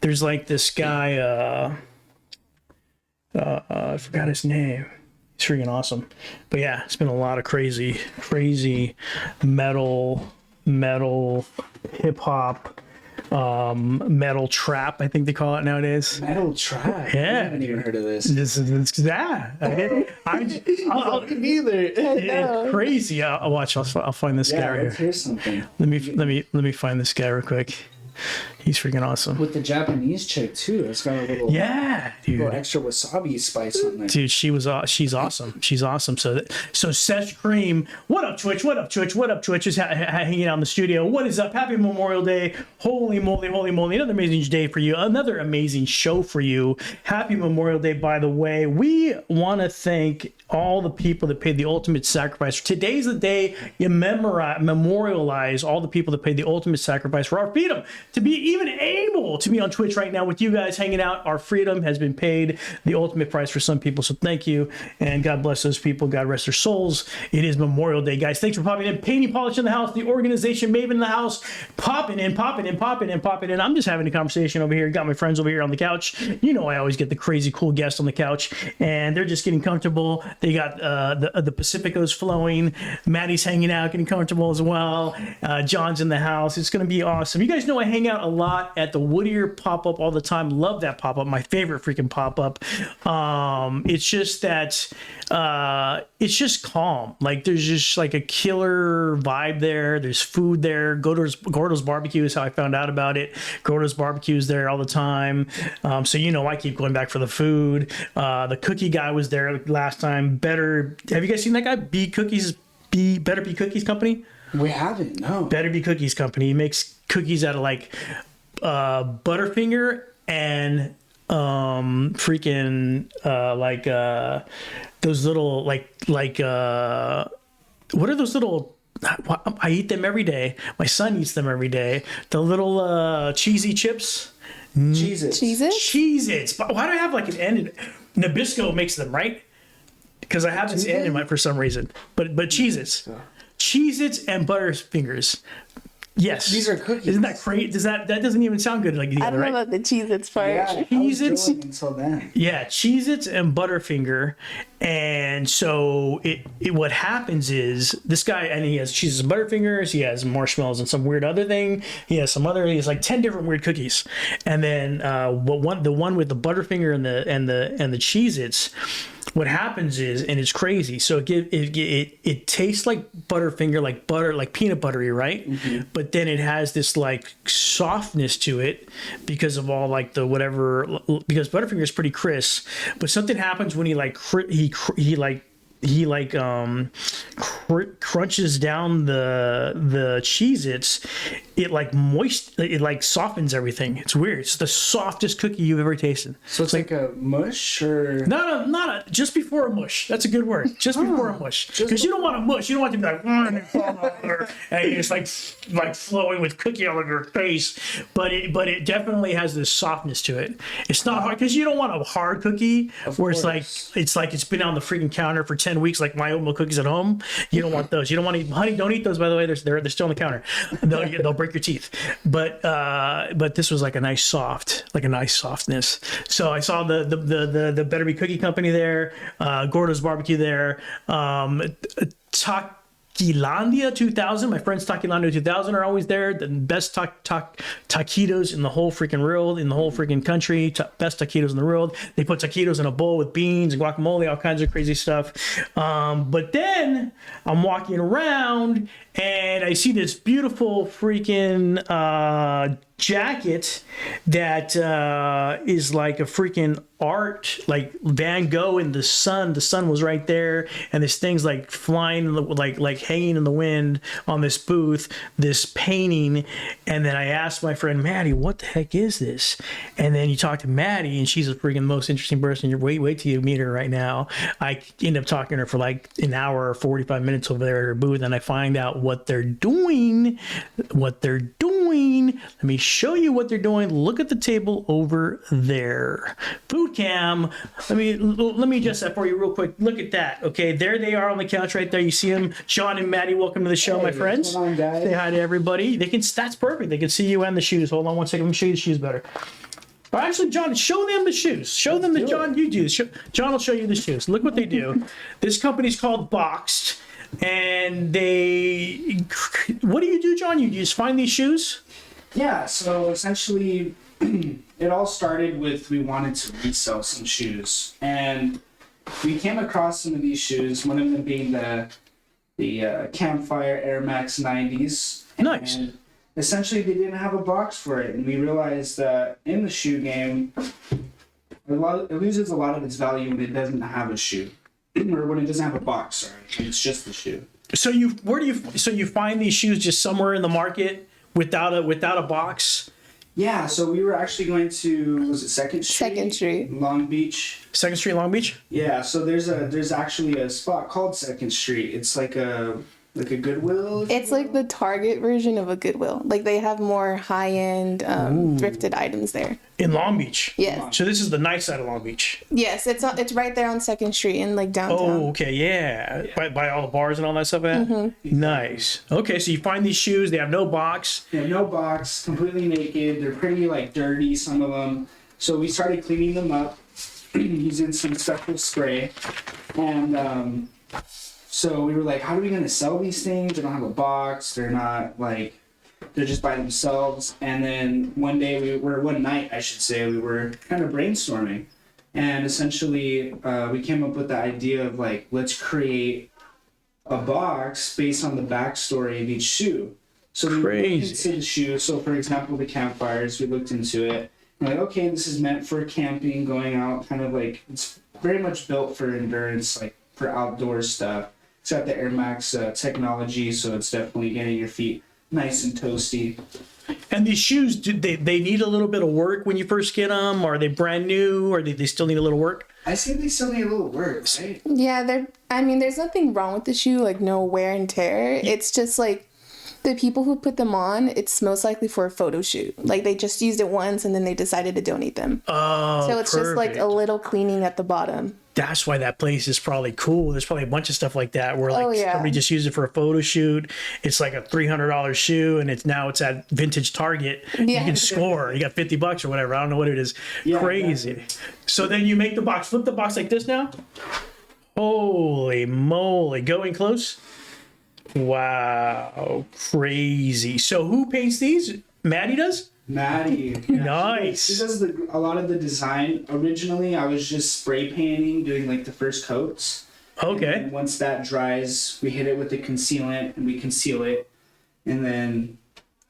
There's like this guy, I forgot his name. He's freaking awesome. But yeah, it's been a lot of crazy metal, hip hop, metal trap, I think they call it nowadays. Metal trap? Yeah. I haven't even heard of this. Yeah. I'll Neither. it's crazy. I'll watch. I'll find this guy right let's here. hear something. Let me find this guy real quick. He's freaking awesome. With the Japanese chick too. It's got a little dude. extra wasabi spice on there. Dude, she's awesome. She's awesome. So Sesh Cream, what up, Twitch? What up, Twitch? Is hanging out in the studio. What is up? Happy Memorial Day. Holy moly. Another amazing day for you. Another amazing show for you. Happy Memorial Day, by the way. We want to thank all the people that paid the ultimate sacrifice. Today's the day you memorialize all the people that paid the ultimate sacrifice for our freedom. To be even able to be on Twitch right now with you guys hanging out, our freedom has been paid, the ultimate price for some people. So thank you, and God bless those people. God rest their souls. It is Memorial Day, guys. Thanks for popping in. Painting Polish in the house. The organization Maven in the house. Popping in. I'm just having a conversation over here. Got my friends over here on the couch. You know I always get the crazy cool guests on the couch, and they're just getting comfortable. They got the Pacificos flowing. Maddie's hanging out, getting comfortable as well. John's in the house. It's going to be awesome. You guys know I hang out a lot at the Whittier pop-up all the time. Love that pop-up. My favorite freaking pop-up. It's just that it's just calm. Like there's just like a killer vibe there. There's food there. Gordo's Barbecue is how I found out about it. Gordo's Barbecue is there all the time. So you know I keep going back for the food. The cookie guy was there last time. Have you guys seen that guy? Better Be Cookies Company? We haven't, no. Better Be Cookies Company. He makes cookies out of like Butterfinger and those little like what are those little, I eat them every day. My son eats them every day. The little cheesy chips. Cheez-Its. But why do I have like an N? Nabisco makes them, right? Because I have this N in my for some reason. But Cheez-Its. Cheez-Its and Butterfingers. Yes. These are cookies. Isn't that great? That doesn't even sound good like I together, don't know right? about the Cheez-Its part. Yeah, I was Cheez-Its. drilling until then. Yeah, Cheez-Its and Butterfinger. And so what happens is this guy, and he has Cheez-Its and Butterfingers, he has marshmallows and some weird other thing. He has like 10 different weird cookies. And then the one with the Butterfinger and the Cheez-Its, what happens is, and it's crazy, so it tastes like Butterfinger, like butter, like peanut buttery, right? Mm-hmm. But then it has this like softness to it because of all like the whatever, because Butterfinger is pretty crisp, but something happens when he crunches down the Cheez-Its, it like softens everything. It's weird. It's the softest cookie you've ever tasted. So it's like a mush, or Not just before a mush. That's a good word. Just before a mush, because you don't want a mush. You don't want to be like and you're just like flowing with cookie all over your face. But it definitely has this softness to it. It's not hard, because you don't want a hard cookie where it's like it's been on the freaking counter for 10 weeks, like my oatmeal cookies at home. You don't want those. You don't want to, honey, don't eat those, by the way. They're still on the counter. They'll break your teeth. But this was like a nice softness. So I saw the Better Be Cookie Company there, Gordo's Barbecue there, Taquilandia 2000. My friends Taquilandia 2000 are always there. The best taquitos in the whole freaking world, in the whole freaking country. Best taquitos in the world. They put taquitos in a bowl with beans and guacamole, all kinds of crazy stuff. But then I'm walking around and I see this beautiful freaking jacket that is like a freaking art, like Van Gogh in the sun. The sun was right there, and this thing's like flying, like hanging in the wind on this booth, this painting. And then I asked my friend Maddie, "What the heck is this?" And then you talk to Maddie, and she's the freaking most interesting person. You wait till you meet her right now. I end up talking to her for like an hour or 45 minutes over there at her booth, and I find out what they're doing. Let me show you what they're doing. Look at the table over there. Food cam. Let me adjust that for you real quick. Look at that. Okay, there they are on the couch right there. You see them. John and Maddie, welcome to the show, my friends. Come on, guys. Say hi to everybody. That's perfect. They can see you and the shoes. Hold on one second. Let me show you the shoes better. Or actually, John, show them the shoes. Show them the John. You do. John will show you the shoes. Look what they do. This company's called Boxed. And what do you do, John? You just find these shoes? Yeah, so essentially it all started with, we wanted to resell some shoes, and we came across some of these shoes, one of them being the Campfire Air Max 90s. Nice. And essentially they didn't have a box for it, and we realized that in the shoe game, it loses a lot of its value when it doesn't have a shoe. Or when it doesn't have a box, sorry. It's just the shoe. So you find these shoes just somewhere in the market without a box? Yeah, so we were actually going to, was it Second Street? Second Street. Long Beach. 2nd Street, Long Beach? Yeah, so there's actually a spot called Second Street. It's like a Goodwill. It's like the Target version of a Goodwill. Like they have more high-end thrifted items there. In Long Beach? Yes. So this is the nice side of Long Beach? Yes, it's right there on 2nd Street in like downtown. Oh, okay, yeah. By all the bars and all that stuff at? Mm-hmm. Nice. Okay, so you find these shoes, they have no box. They have no box, completely naked. They're pretty like dirty, some of them. So we started cleaning them up using some special spray. And so we were like, how are we going to sell these things? They don't have a box. They're not like, they're just by themselves. And then one night, we were kind of brainstorming. And essentially, we came up with the idea of like, let's create a box based on the backstory of each shoe. So we looked into the shoe. So for example, the Campfires, we looked into it. We're like, okay, this is meant for camping, going out, kind of like, it's very much built for endurance, like for outdoor stuff. It's got the Air Max technology, so it's definitely getting your feet nice and toasty. And these shoes, do they need a little bit of work when you first get them? Are they brand new, or they still need a little work? I say they still need a little work, right? Yeah, there's nothing wrong with the shoe, like no wear and tear. It's just like The people who put them on, it's most likely for a photo shoot. Like they just used it once and then they decided to donate them. Oh, So it's just like a little cleaning at the bottom. That's why that place is probably cool. There's probably a bunch of stuff like that where like somebody just used it for a photo shoot. It's like a $300 shoe, and it's at vintage Target. You can score. You got $50 or whatever. I don't know what it is. Crazy. Exactly. So then you make the box. Flip the box like this now. Holy moly! Going close. Wow, crazy. So who paints these? Maddie does. Maddie. Nice. She does a lot of the design. Originally, I was just spray painting, doing like the first coats. Okay. And once that dries, we hit it with the concealant and we conceal it. And then,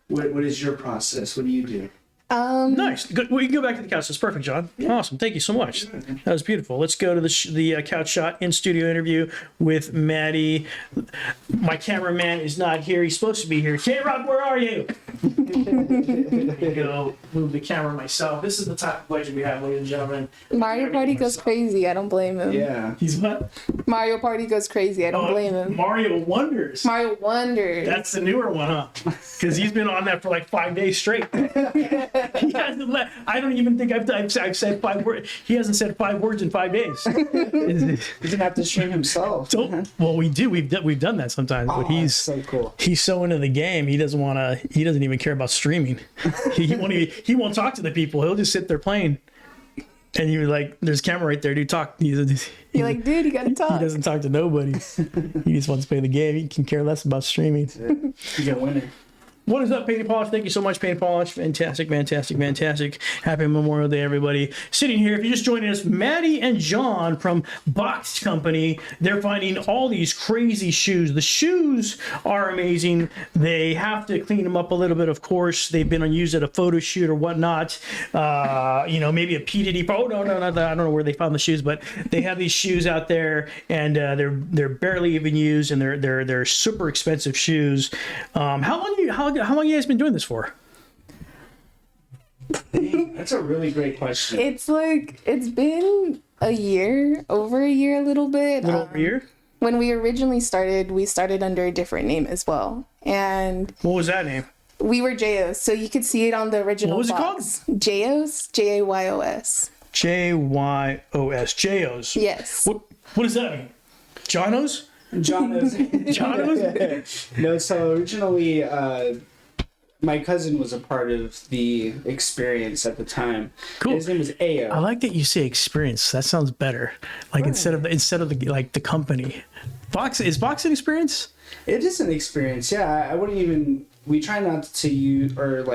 what is your process? What do you do? Nice. Good. We can go back to the couch. That's perfect, John. Yeah. Awesome. Thank you so much. That was beautiful. Let's go to the couch shot in studio interview with Maddie. My cameraman is not here. He's supposed to be here. K-Rock, where are you? Go move the camera myself. This is the type of budget we have, ladies and gentlemen. Mario Party goes crazy. I don't blame him. Yeah. He's what? Mario Party goes crazy. I don't blame him. Mario Wonders. Mario Wonders. That's the newer one, huh? Because he's been on that for like 5 days straight. He hasn't let. I don't even think I've said 5 words. He hasn't said 5 words in 5 days. He doesn't have to stream himself. So, well, we do. We've done that sometimes. But he's so cool. He's so into the game. He doesn't want to. He doesn't even care about streaming. He won't talk to the people. He'll just sit there playing. And you're like, "There's a camera right there, dude. Talk." You're like, "Dude, you gotta talk." He doesn't talk to nobody. He just wants to play the game. He can care less about streaming. You got a winner. What is up, Painted Polish? Thank you so much, Painted Polish. Fantastic, fantastic, fantastic. Happy Memorial Day, everybody. Sitting here, if you're just joining us, Maddie and John from Box Company. They're finding all these crazy shoes. The shoes are amazing. They have to clean them up a little bit, of course. They've been used at a photo shoot or whatnot. Maybe a P. Diddy. Oh, no. I don't know where they found the shoes, but they have these shoes out there, and they're barely even used, and they're super expensive shoes. How long have you guys been doing this for? That's a really great question. It's been a year, over a year, a little bit. Over a year? When we originally started, we started under a different name as well. And what was that name? We were Jayos, so you could see it on the original box. What was it called? Jayos, Jayos. Jayos. Jayos. Yes. What does that mean? Jonos? Jonos? No, so originally, my cousin was a part of the experience at the time. Cool. His name was Ayo. I like that you say experience. That sounds better. Like instead of the company. Is Box an experience? It is an experience, yeah. I wouldn't even. We try not to use or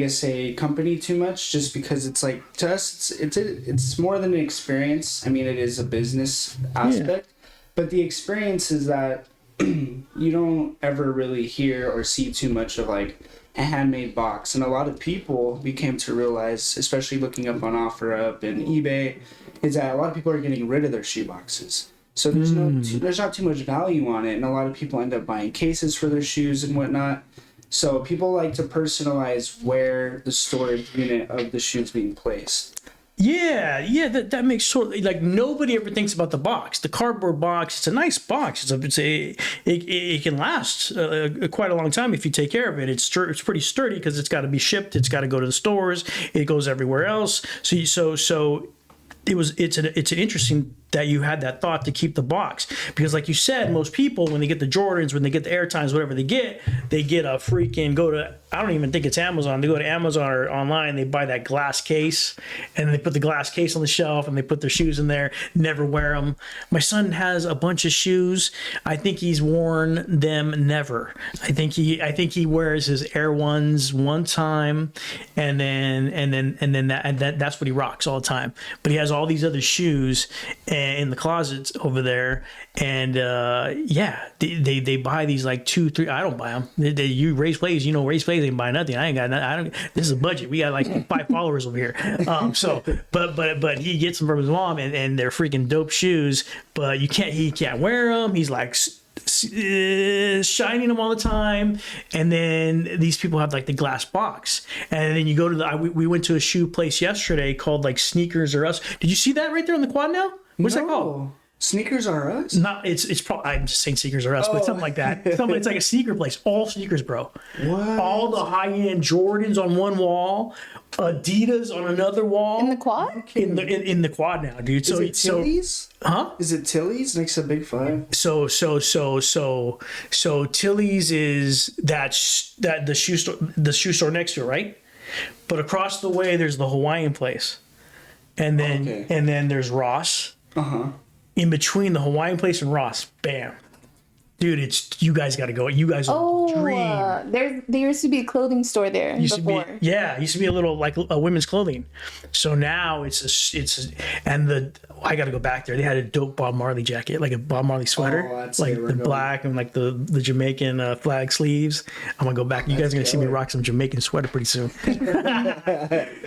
say company too much, just because it's like to us it's more than an experience. I mean, it is a business aspect. Yeah. But the experience is that you don't ever really hear or see too much of like a handmade box. And a lot of people, we came to realize, especially looking up on OfferUp and eBay, is that a lot of people are getting rid of their shoe boxes. So there's not too much value on it. And a lot of people end up buying cases for their shoes and whatnot. So people like to personalize where the storage unit of the shoe's being placed. Yeah, that makes like nobody ever thinks about the box, the cardboard box. It's a nice box. It can last quite a long time if you take care of it. It's pretty sturdy because it's got to be shipped. It's got to go to the stores. It goes everywhere else. So it's an interesting that you had that thought to keep the box, because like you said, most people when they get the Jordans, when they get the Air Times, whatever they get a freaking I don't even think it's Amazon. They go to Amazon or online, they buy that glass case and they put the glass case on the shelf and they put their shoes in there, never wear them. My son has a bunch of shoes. I think he's worn them never. I think he wears his Air Ones one time and then that's what he rocks all the time. But he has all these other shoes in the closets over there, and they buy these like 2, 3. I don't buy them. You Race Plays, Race Plays ain't buying nothing. I ain't got nothing. I don't. This is a budget. We got like 5 followers over here. But he gets them from his mom, and they're freaking dope shoes. But he can't wear them. He's like shining them all the time, and then these people have like the glass box, and then you go to we went to a shoe place yesterday called like Sneakers or Us. Did you see that right there on the quad now? What's that called? Sneakers R Us? Not it's probably, I'm just saying sneakers are us, but something like that. It's like a sneaker place. All sneakers, bro. What? All the high end Jordans on one wall, Adidas on another wall. In the quad? In the quad now, dude. So Is it Tilly's? huh? Is it Tilly's next to Big Five? So Tilly's is that the shoe store next to it, right? But across the way there's the Hawaiian place. And then Okay. and then there's Ross. Uh-huh. In between the Hawaiian place and Ross, bam. Dude, it's you guys got to go. You guys are dream. There used to be a clothing store there before. It used to be a little like a women's clothing. So now I got to go back there. They had a dope Bob Marley jacket, like a Bob Marley sweater, Oh, that's like where we're the going. black and like the Jamaican flag sleeves. I'm gonna go back. You guys are gonna see me rock some Jamaican sweater pretty soon.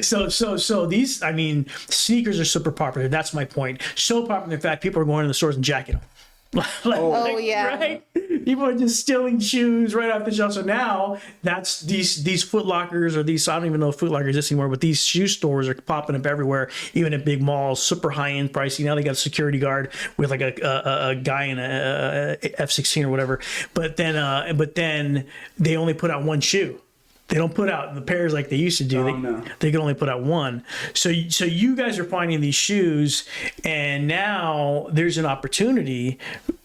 So these, I mean, sneakers are super popular. That's my point. So popular, in fact, people are going to the stores and jacking them. Oh, yeah. Right? People are just stealing shoes right off the shelf. So now that's these Foot Lockers or these, I don't even know if Foot Locker exists anymore, but these shoe stores are popping up everywhere, even at big malls, super high end pricey. Now they got a security guard with like a guy in a F-16 or whatever. But then they only put out one shoe. They don't put out the pairs like they used to do. No. They can only put out one. So you guys are finding these shoes, and now there's an opportunity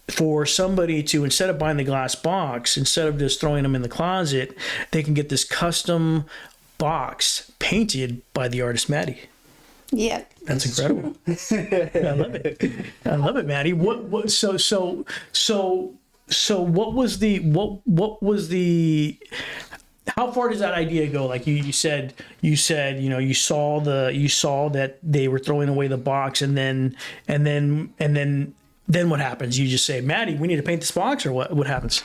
for somebody to, instead of buying the glass box, instead of just throwing them in the closet, they can get this custom box painted by the artist Maddie. Yeah. That's incredible. I love it. I love it, Maddie. So what was the how far does that idea go? Like you said, you saw that they were throwing away the box, and then what happens? You just say, Maddie, we need to paint this box, or what happens?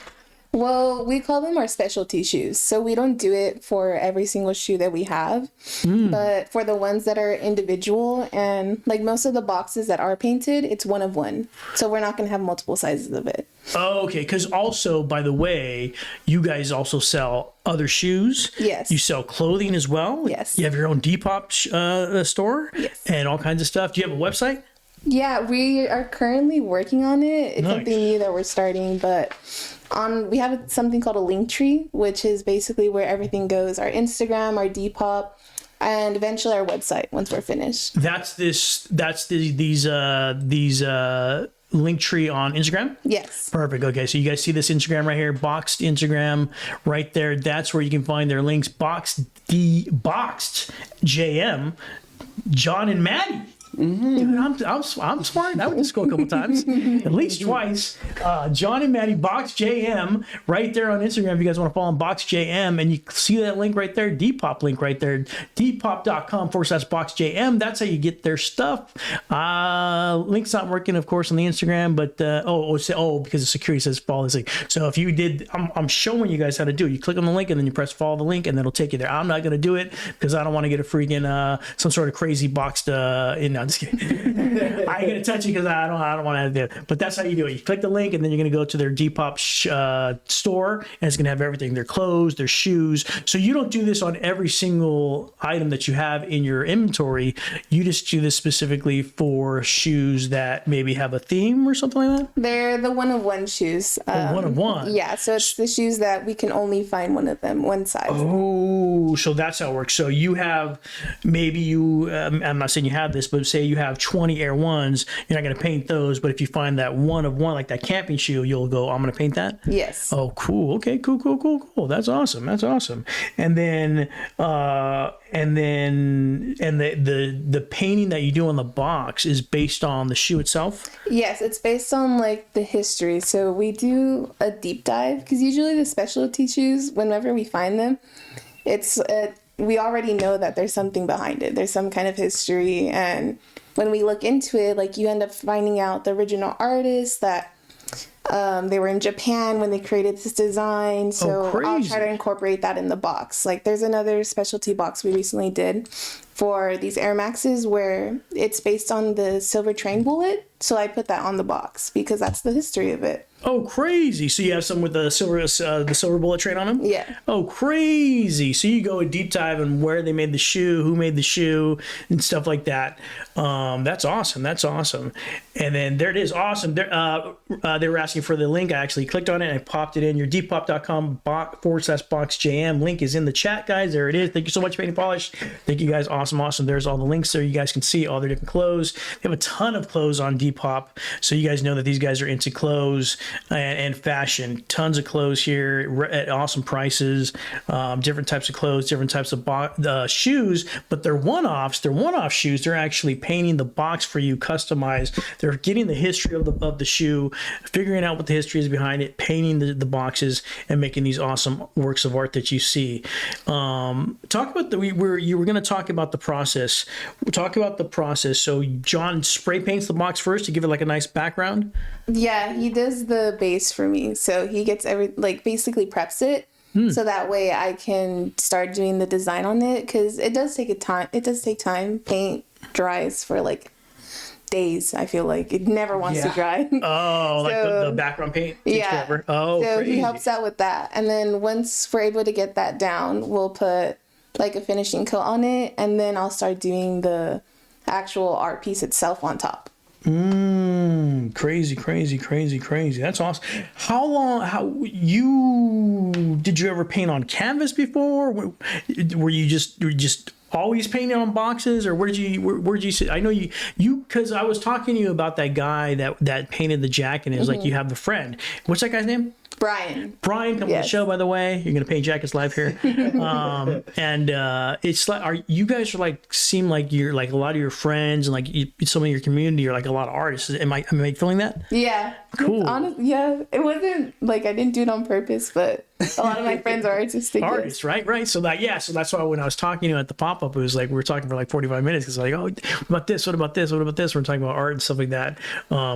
Well, we call them our specialty shoes. So we don't do it for every single shoe that we have, but for the ones that are individual, and like most of the boxes that are painted, it's one of one. So we're not going to have multiple sizes of it. Oh, okay. Because also, by the way, you guys also sell other shoes. Yes. You sell clothing as well. Yes. You have your own Depop store. Yes. And all kinds of stuff. Do you have a website? Yeah, we are currently working on it. It's Nice. something new that we're starting, but we have something called a link tree, which is basically where everything goes. Our Instagram, our Depop, and eventually our website once we're finished. That's these link tree on Instagram? Yes. Perfect. Okay, so you guys see this Instagram right here, boxed Instagram right there. That's where you can find their links. Boxed JM, John and Maddie. Dude, I'm smart. I would just go a couple times, at least twice. John and Maddie, Box JM, right there on Instagram. If you guys want to follow them, Box JM, and you see that link right there, Depop link right there, depop.com/Box JM. That's how you get their stuff. Link's not working, of course, on the Instagram, but because the security says follow this link. So if you did, I'm showing you guys how to do it. You click on the link and then you press follow the link, and then it'll take you there. I'm not going to do it because I don't want to get a freaking some sort of crazy boxed I'm just kidding. I ain't gonna touch it because I don't want to do it. But that's how you do it. You click the link, and then you're gonna go to their Depop store, and it's gonna have everything: their clothes, their shoes. So you don't do this on every single item that you have in your inventory. You just do this specifically for shoes that maybe have a theme or something like that. They're the one of one shoes. One of one. Yeah, so it's the shoes that we can only find one of them, one size. Oh, so that's how it works. So you have, I'm not saying you have this, but say you have 20 Air Ones, you're not going to paint those, but if you find that one of one, like that camping shoe, you'll go, I'm going to paint that? Yes. Oh, cool. Okay, cool. That's awesome. And then the painting that you do on the box is based on the shoe itself? Yes, it's based on like the history. So we do a deep dive because usually the specialty shoes, whenever we find them, we already know that there's something behind it. There's some kind of history. And when we look into it, like you end up finding out the original artists that they were in Japan when they created this design. So I'll try to incorporate that in the box. Like there's another specialty box we recently did for these Air Maxes where it's based on the silver train bullet. So I put that on the box because that's the history of it. Oh, crazy! So you have some with the silver bullet train on them. Yeah. Oh, crazy! So you go a deep dive on where they made the shoe, who made the shoe, and stuff like that. That's awesome. That's awesome. And then there it is. Awesome. They were asking for the link. I actually clicked on it and I popped it in. Your depop.com/boxjm link is in the chat, guys. There it is. Thank you so much, Paint and Polish. Thank you, guys. Awesome, awesome. There's all the links there. You guys can see all their different clothes. They have a ton of clothes on Depop, so you guys know that these guys are into clothes and fashion. Tons of clothes here at awesome prices. Different types of clothes, different types of shoes, but they're one-offs. They're one-off shoes. They're actually painting the box for you, customized. They're getting the history of the shoe, figuring out what the history is behind it, painting the boxes, and making these awesome works of art that you see. Talk about you were going to talk about the process. Talk about the process. So John spray paints the box first to give it like a nice background. Yeah, he does the base for me. So he gets basically preps it. So that way I can start doing the design on it, because it does take time. It does take time. Paint dries for like days. I feel like it never wants to dry. Oh, like the background paint takes forever. Oh, so crazy. He helps out with that. And then once we're able to get that down, we'll put like a finishing coat on it, and then I'll start doing the actual art piece itself on top. Crazy. That's awesome. Did you ever paint on canvas before? Were you just always painting on boxes, or where'd you see? I know you because I was talking to you about that guy that painted the jacket, and it was like, you have a friend. What's that guy's name? Brian, come on the show, by the way. You're gonna paint jackets live here. And it's like, you guys are like, seem like you're like a lot of your friends and like some of your community are like a lot of artists. Am I feeling that? Yeah. Cool. Yeah, it wasn't like I didn't do it on purpose, but a lot of my friends are artistic. Artists, right. So that's why when I was talking to you at the pop-up, it was like we were talking for like 45 minutes, because like, oh, what about this? What about this? What about this? We're talking about art and stuff like that,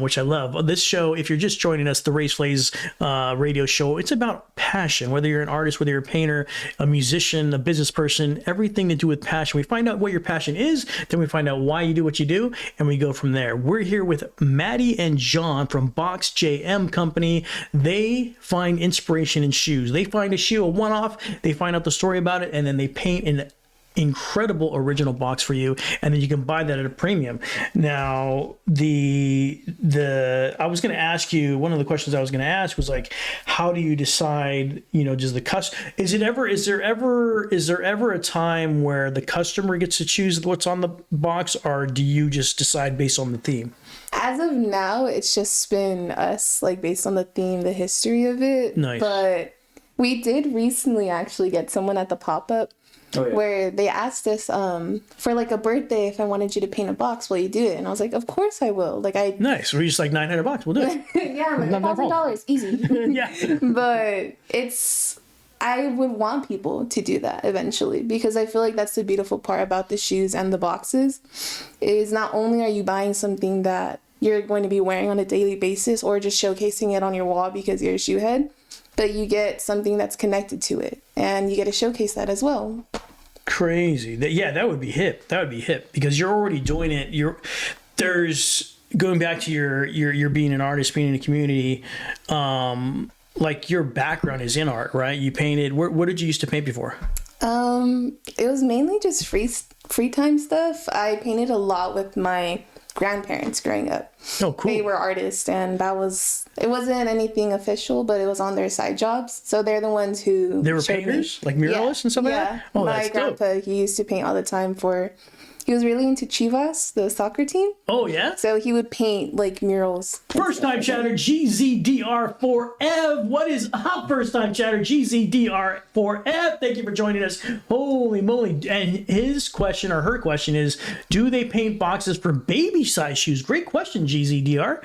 which I love. This show, if you're just joining us, the Race Flays radio show, it's about passion. Whether you're an artist, whether you're a painter, a musician, a business person, everything to do with passion. We find out what your passion is, then we find out why you do what you do, and we go from there. We're here with Maddie and John from Box JM Company. They find inspiration in shoes. They find a shoe, a one-off, they find out the story about it, and then they paint an incredible original box for you, and then you can buy that at a premium. Now, I was going to ask you, one of the questions I was going to ask was like, how do you decide, does is there ever a time where the customer gets to choose what's on the box, or do you just decide based on the theme? As of now, it's just been us, like based on the theme, the history of it. Nice. But we did recently actually get someone at the pop-up where they asked us for like a birthday, if I wanted you to paint a box, will you do it? And I was like, of course I will. Nice. We're just like $900. We'll do it. Yeah, like $1,000, easy. Yeah. But I would want people to do that eventually, because I feel like that's the beautiful part about the shoes and the boxes, is not only are you buying something that you're going to be wearing on a daily basis or just showcasing it on your wall because you're a shoe head, but you get something that's connected to it, and you get to showcase that as well. Crazy. That would be hip. Because you're already doing it. There's going back to your being an artist, being in a community. Like your background is in art, right? You painted. What did you used to paint before? It was mainly just free time stuff. I painted a lot with my grandparents growing up. Oh, cool. They were artists, and it wasn't anything official, but it was on their side jobs. So they're the ones who they were painters, like muralists and stuff like that. Oh, my that's grandpa, dope. he used to paint all the time he was really into Chivas, the soccer team. Oh, yeah? So he would paint like murals. First time chatter, GZDR4F. What is up, first time chatter, GZDR4F? Thank you for joining us. Holy moly. And his question, or her question, is, do they paint boxes for baby size shoes? Great question, GZDR.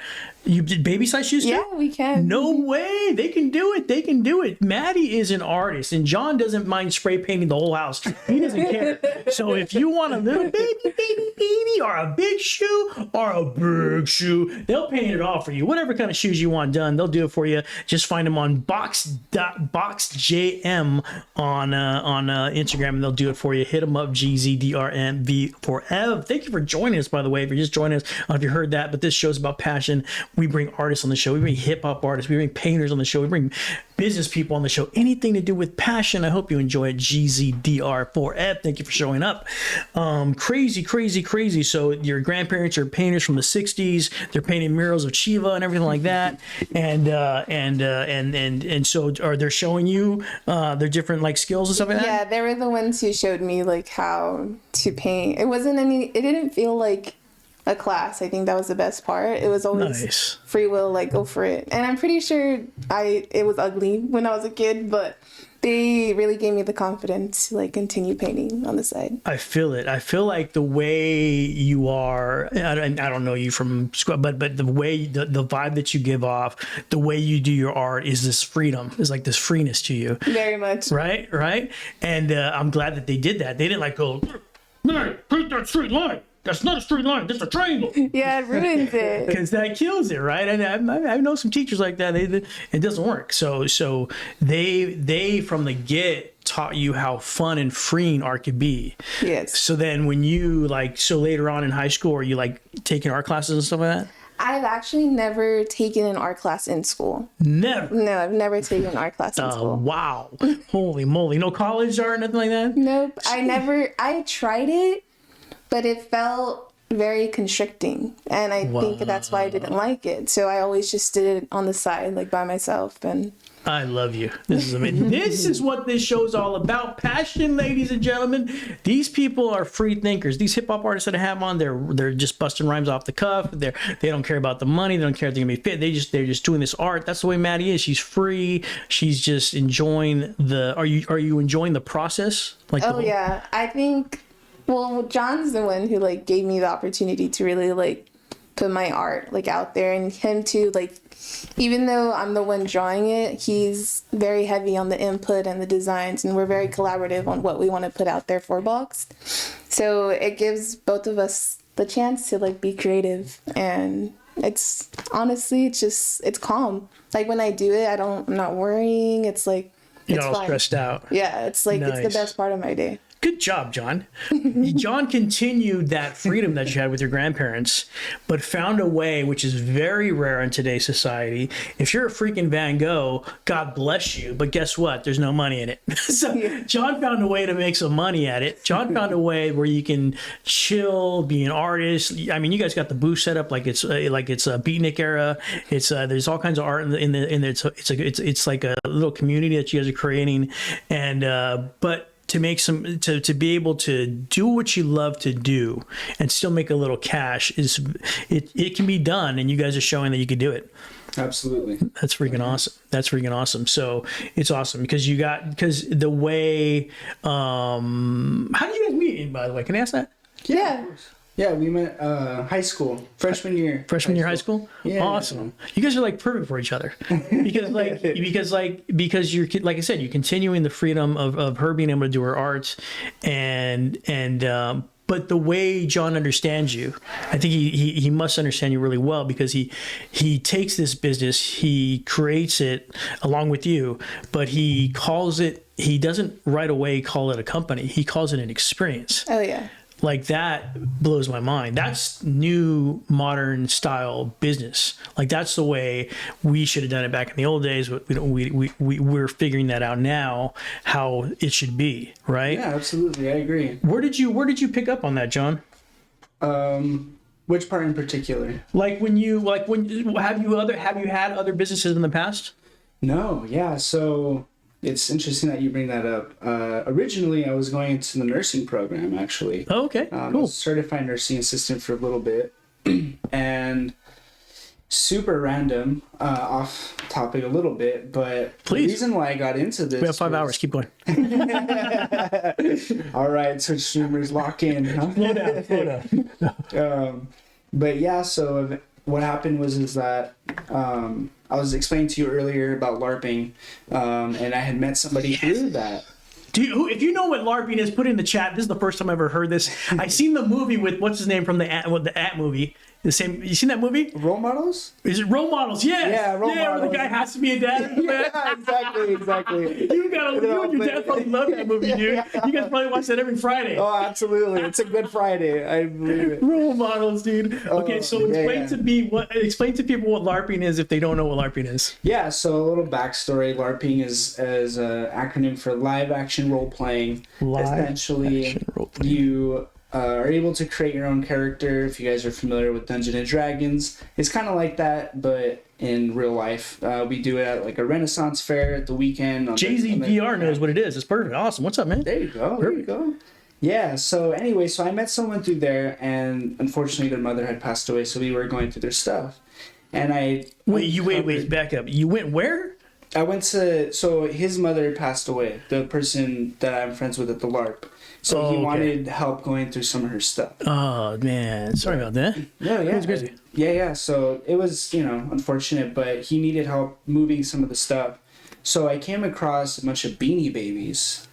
You did baby size shoes too? Yeah, we can. No way. They can do it. They can do it. Maddie is an artist, and John doesn't mind spray painting the whole house. He doesn't care. So if you want a little baby, or a big shoe, or a big shoe, they'll paint it all for you. Whatever kind of shoes you want done, they'll do it for you. Just find them on boxjm on Instagram, and they'll do it for you. Hit them up, GZDRNV forever. Thank you for joining us, by the way. If you're just joining us, I don't know if you heard that, but this show's about passion. We bring artists on the show. We bring hip hop artists. We bring painters on the show. We bring business people on the show. Anything to do with passion. I hope you enjoy it. GZDR4F. Thank you for showing up. Crazy. So your grandparents are painters from the 60s. They're painting murals of Shiva and everything like that. And so are they showing you their different like skills and stuff like that? Yeah, they were the ones who showed me like how to paint. It didn't feel like a class. I think that was the best part. It was always Nice. free will, like go for it. And I'm pretty sure it was ugly when I was a kid, but they really gave me the confidence to like continue painting on the side. I feel it. I feel like the way you are, I don't know you from school, but the way, the vibe that you give off, the way you do your art is this freedom, is like this freeness to you. Very much. Right? And I'm glad that they did that. They didn't like go, man, paint that straight line. That's not a straight line. That's a triangle. Yeah, it ruins it. Because that kills it, right? And I know some teachers like that. It doesn't work. So they from the get taught you how fun and freeing art could be. Yes. So then when you later on in high school, are you like taking art classes and stuff like that? I've actually never taken an art class in school. Never. No, I've never taken an art class in school. Wow. Holy moly. No college art, nothing like that? Nope. I tried it, but it felt very constricting. And I think that's why I didn't like it. So I always just did it on the side, like by myself. And I love you. This is amazing. This is what this show's all about. Passion, ladies and gentlemen. These people are free thinkers. These hip hop artists that I have on, they're just busting rhymes off the cuff. They don't care about the money. They don't care if they're gonna be fit. They're just doing this art. That's the way Maddie is. She's free. She's just enjoying Are you enjoying the process? Yeah, I think. Well, John's the one who like gave me the opportunity to really like put my art like out there, and him too. Like, even though I'm the one drawing it, he's very heavy on the input and the designs, and we're very collaborative on what we want to put out there for Boxed. So it gives both of us the chance to like be creative, and it's honestly it's calm. Like when I do it, I'm not worrying. It's like You're it's all fine. stressed out. Yeah, it's like it's Nice. the best part of my day. Good job, John. John continued that freedom that you had with your grandparents, but found a way, which is very rare in today's society. If you're a freaking Van Gogh, God bless you, but guess what? There's no money in it. So John found a way to make some money at it. John found a way where you can chill, be an artist. I mean, you guys got the booth set up like it's a beatnik era. It's there's all kinds of art in there. It's like a little community that you guys are creating, and but to make to be able to do what you love to do and still make a little cash it can be done, and you guys are showing that you can do it. Absolutely. That's freaking awesome. So it's awesome because the way how did you guys meet, by the way? Can I ask that? Yeah. Yeah, we met high school, freshman year. High school? Yeah. Awesome. You guys are like perfect for each other because you're, like I said, you're continuing the freedom of her being able to do her arts and but the way John understands you, I think he must understand you really well, because he takes this business, he creates it along with you, but he doesn't right away call it a company. He calls it an experience. Oh yeah. Like, that blows my mind. That's new modern style business. Like, that's the way we should have done it back in the old days. We're figuring that out now, how it should be, right? Yeah, absolutely. I agree. Where did you pick up on that, John? Which part in particular? Have you had other businesses in the past? No, yeah. So it's interesting that you bring that up. Originally, I was going into the nursing program, actually. Oh, okay, I cool. was a certified nursing assistant for a little bit. And super random, off topic a little bit, but Please. The reason why I got into this... We have 5 hours. Keep going. All right, so streamers, lock in. Huh? Slow down. But yeah, so what happened is that I was explaining to you earlier about LARPing, and I had met somebody through that. If you know what LARPing is, put it in the chat. This is the first time I ever heard this. I seen the movie with what's his name from the At movie. The same. You seen that movie? Role models? Is it Role Models? Yes. Yeah, Role Models. Where the guy has to be a dad. Yeah, exactly. You and your dad probably love that movie, dude. You guys probably watch that every Friday. Oh, absolutely. It's a good Friday. I believe it. Role Models, dude. Okay, so explain to people what LARPing is if they don't know what LARPing is. Yeah, so a little backstory. LARPing is an acronym for live action role playing. Essentially, you are able to create your own character. If you guys are familiar with Dungeons and Dragons, it's kind of like that, but in real life. We do it at like a Renaissance fair at the weekend. JZPR knows what it is. It's perfect. Awesome. What's up, man? There you go. There you go. Yeah, so anyway, I met someone through there, and unfortunately their mother had passed away, so we were going through their stuff. And Wait, back up. You went where? I went to, so his mother passed away, the person that I'm friends with at the LARP. So he wanted help going through some of her stuff. Oh, man. Sorry about that. Yeah. It was crazy. Yeah. So it was, unfortunate, but he needed help moving some of the stuff. So I came across a bunch of Beanie Babies.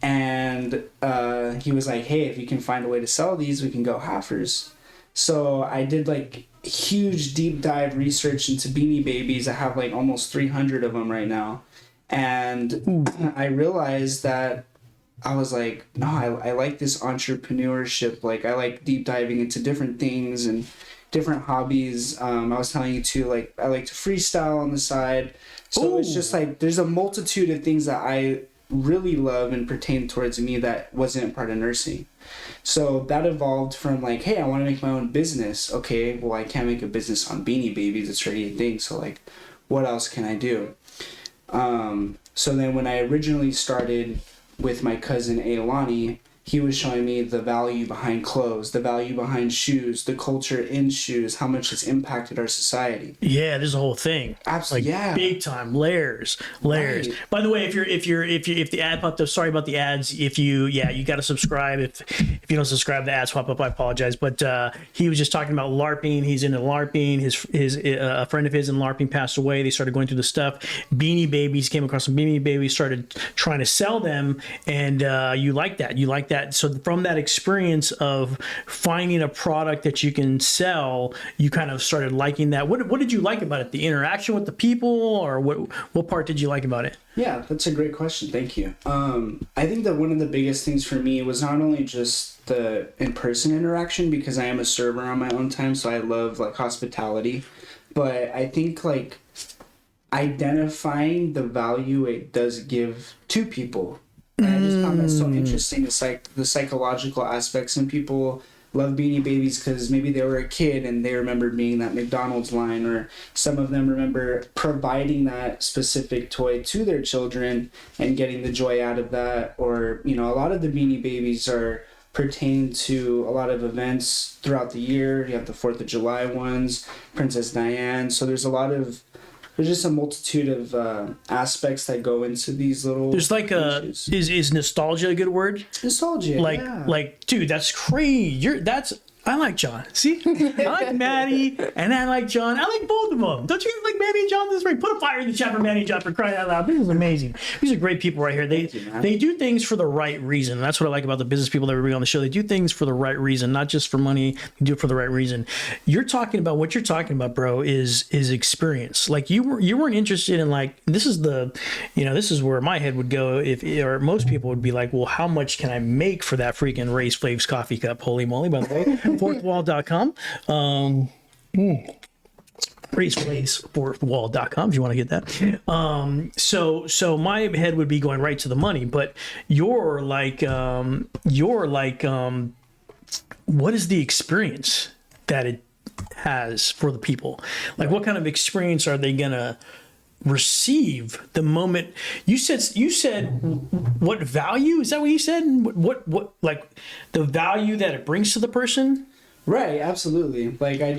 And he was like, hey, if you can find a way to sell these, we can go halfers. So I did like huge deep dive research into Beanie Babies. I have like almost 300 of them right now. And I realized that I was like, no, I like this entrepreneurship. Like, I like deep diving into different things and different hobbies. I was telling you too, like, I like to freestyle on the side. So it's just like, there's a multitude of things that I really love and pertain towards me that wasn't part of nursing. So that evolved from like, hey, I want to make my own business. Okay, well, I can't make a business on Beanie Babies. It's already a thing. So like, what else can I do? So then when I originally started with my cousin Ailani, he was showing me the value behind clothes, the value behind shoes, the culture in shoes, how much it's impacted our society. Yeah, there's a whole thing. Absolutely, like, big time layers. Right. By the way, if the ad popped up, sorry about the ads. You got to subscribe. If you don't subscribe, the ads pop up. I apologize. But he was just talking about LARPing. He's into LARPing. His a friend of his in LARPing passed away. They started going through the stuff. Beanie Babies, came across some Beanie Babies, started trying to sell them, and you like that. So from that experience of finding a product that you can sell, you kind of started liking that. What did you like about it? The interaction with the people, or what part did you like about it? Yeah, that's a great question. Thank you. I think that one of the biggest things for me was not only just the in-person interaction, because I am a server on my own time, so I love like hospitality, but I think like identifying the value it does give to people. And I just found that so interesting. It's like the psychological aspects. Some people love Beanie Babies because maybe they were a kid and they remember being that McDonald's line, or some of them remember providing that specific toy to their children and getting the joy out of that. Or, a lot of the Beanie Babies are pertain to a lot of events throughout the year. You have the 4th of July ones, Princess Diane. So there's just a multitude of aspects that go into these little. There's like is nostalgia a good word? Nostalgia, like dude, that's crazy. I like John. See, I like Maddie, and I like John. I like both of them. Don't you guys like Maddie and John? This right. Put a fire in the chat for Maddie and John, for crying out loud. This is amazing. These are great people right here. They do things for the right reason. That's what I like about the business people that we bring on the show. They do things for the right reason, not just for money. They do it for the right reason. You're talking about what you're talking about, bro. Is experience. Like you weren't interested in like this is where my head would go or most people would be like, well, how much can I make for that freaking Race Flaves coffee cup? Holy moly! By the way. Fourthwall.com. Fourthwall.com if you want to get that. So my head would be going right to the money, but you're like what is the experience that it has for the people? Like what kind of experience are they gonna receive the moment you said what value is that what you said? What like the value that it brings to the person? Right, absolutely. Like I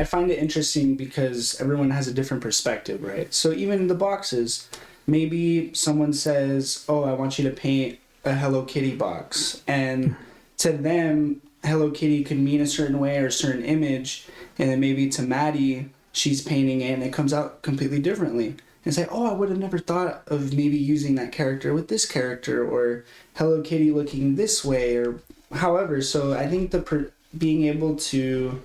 find it interesting because everyone has a different perspective, right? So even in the boxes, maybe someone says, oh, I want you to paint a Hello Kitty box, and to them Hello Kitty could mean a certain way or a certain image, and then maybe to Maddie, she's painting it and it comes out completely differently. And it's like, oh, I would have never thought of maybe using that character with this character, or Hello Kitty looking this way, or however. So I think being able to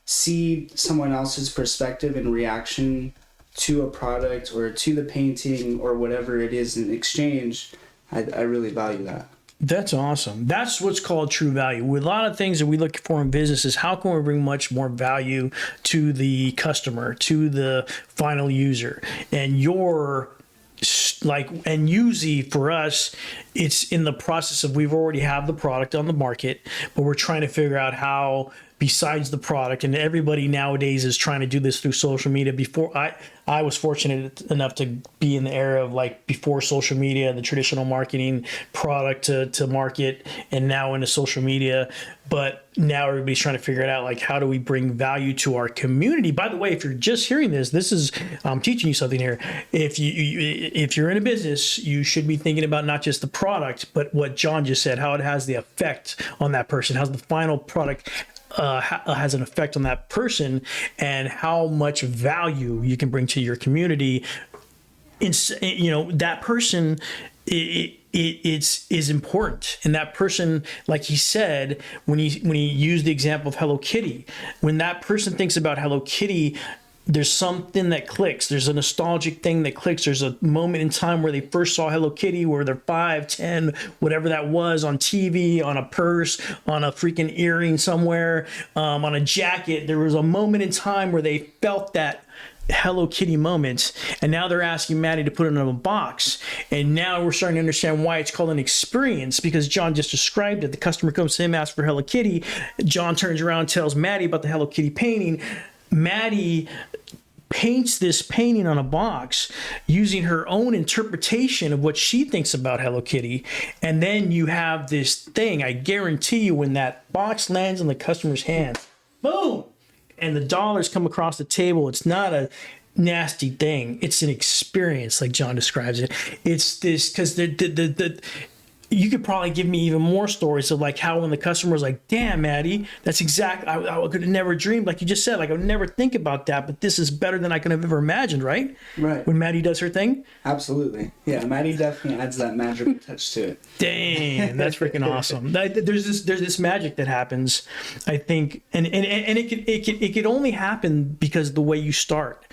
see someone else's perspective and reaction to a product or to the painting or whatever it is in exchange, I really value that. That's awesome. That's what's called true value. With a lot of things that we look for in business is how can we bring much more value to the customer, to the final user. And and usually for us, it's in the process of we've already have the product on the market, but we're trying to figure out how, besides the product, and everybody nowadays is trying to do this through social media. Before I was fortunate enough to be in the era of like before social media, the traditional marketing product to market, and now into social media. But now everybody's trying to figure it out, like how do we bring value to our community? By the way, if you're just hearing this is I'm teaching you something here. If you're in a business, you should be thinking about not just the product, but what John just said, how it has the effect on that person, how's the final product has an effect on that person, and how much value you can bring to your community. That person is important, and that person, like he said, when he used the example of Hello Kitty, when that person thinks about Hello Kitty, there's something that clicks. There's a nostalgic thing that clicks. There's a moment in time where they first saw Hello Kitty, where they're 5, 10, whatever that was, on TV, on a purse, on a freaking earring somewhere, on a jacket. There was a moment in time where they felt that Hello Kitty moment, and now they're asking Maddie to put it in a box, and now we're starting to understand why it's called an experience, because John just described it. The customer comes to him, asks for Hello Kitty. John turns around, tells Maddie about the Hello Kitty painting. Maddie paints this painting on a box using her own interpretation of what she thinks about Hello Kitty. And then you have this thing, I guarantee you, when that box lands in the customer's hand, boom, and the dollars come across the table, it's not a nasty thing. It's an experience, like John describes it. It's this, because you could probably give me even more stories of like how when the customer was like, damn, Maddie, that's exactly, I could have never dreamed, like you just said, like I would never think about that, but this is better than I could have ever imagined, right? Right. When Maddie does her thing? Absolutely. Yeah, Maddie definitely adds that magical touch to it. Damn, that's freaking awesome. There's this magic that happens, I think, and it could only happen because of the way you start.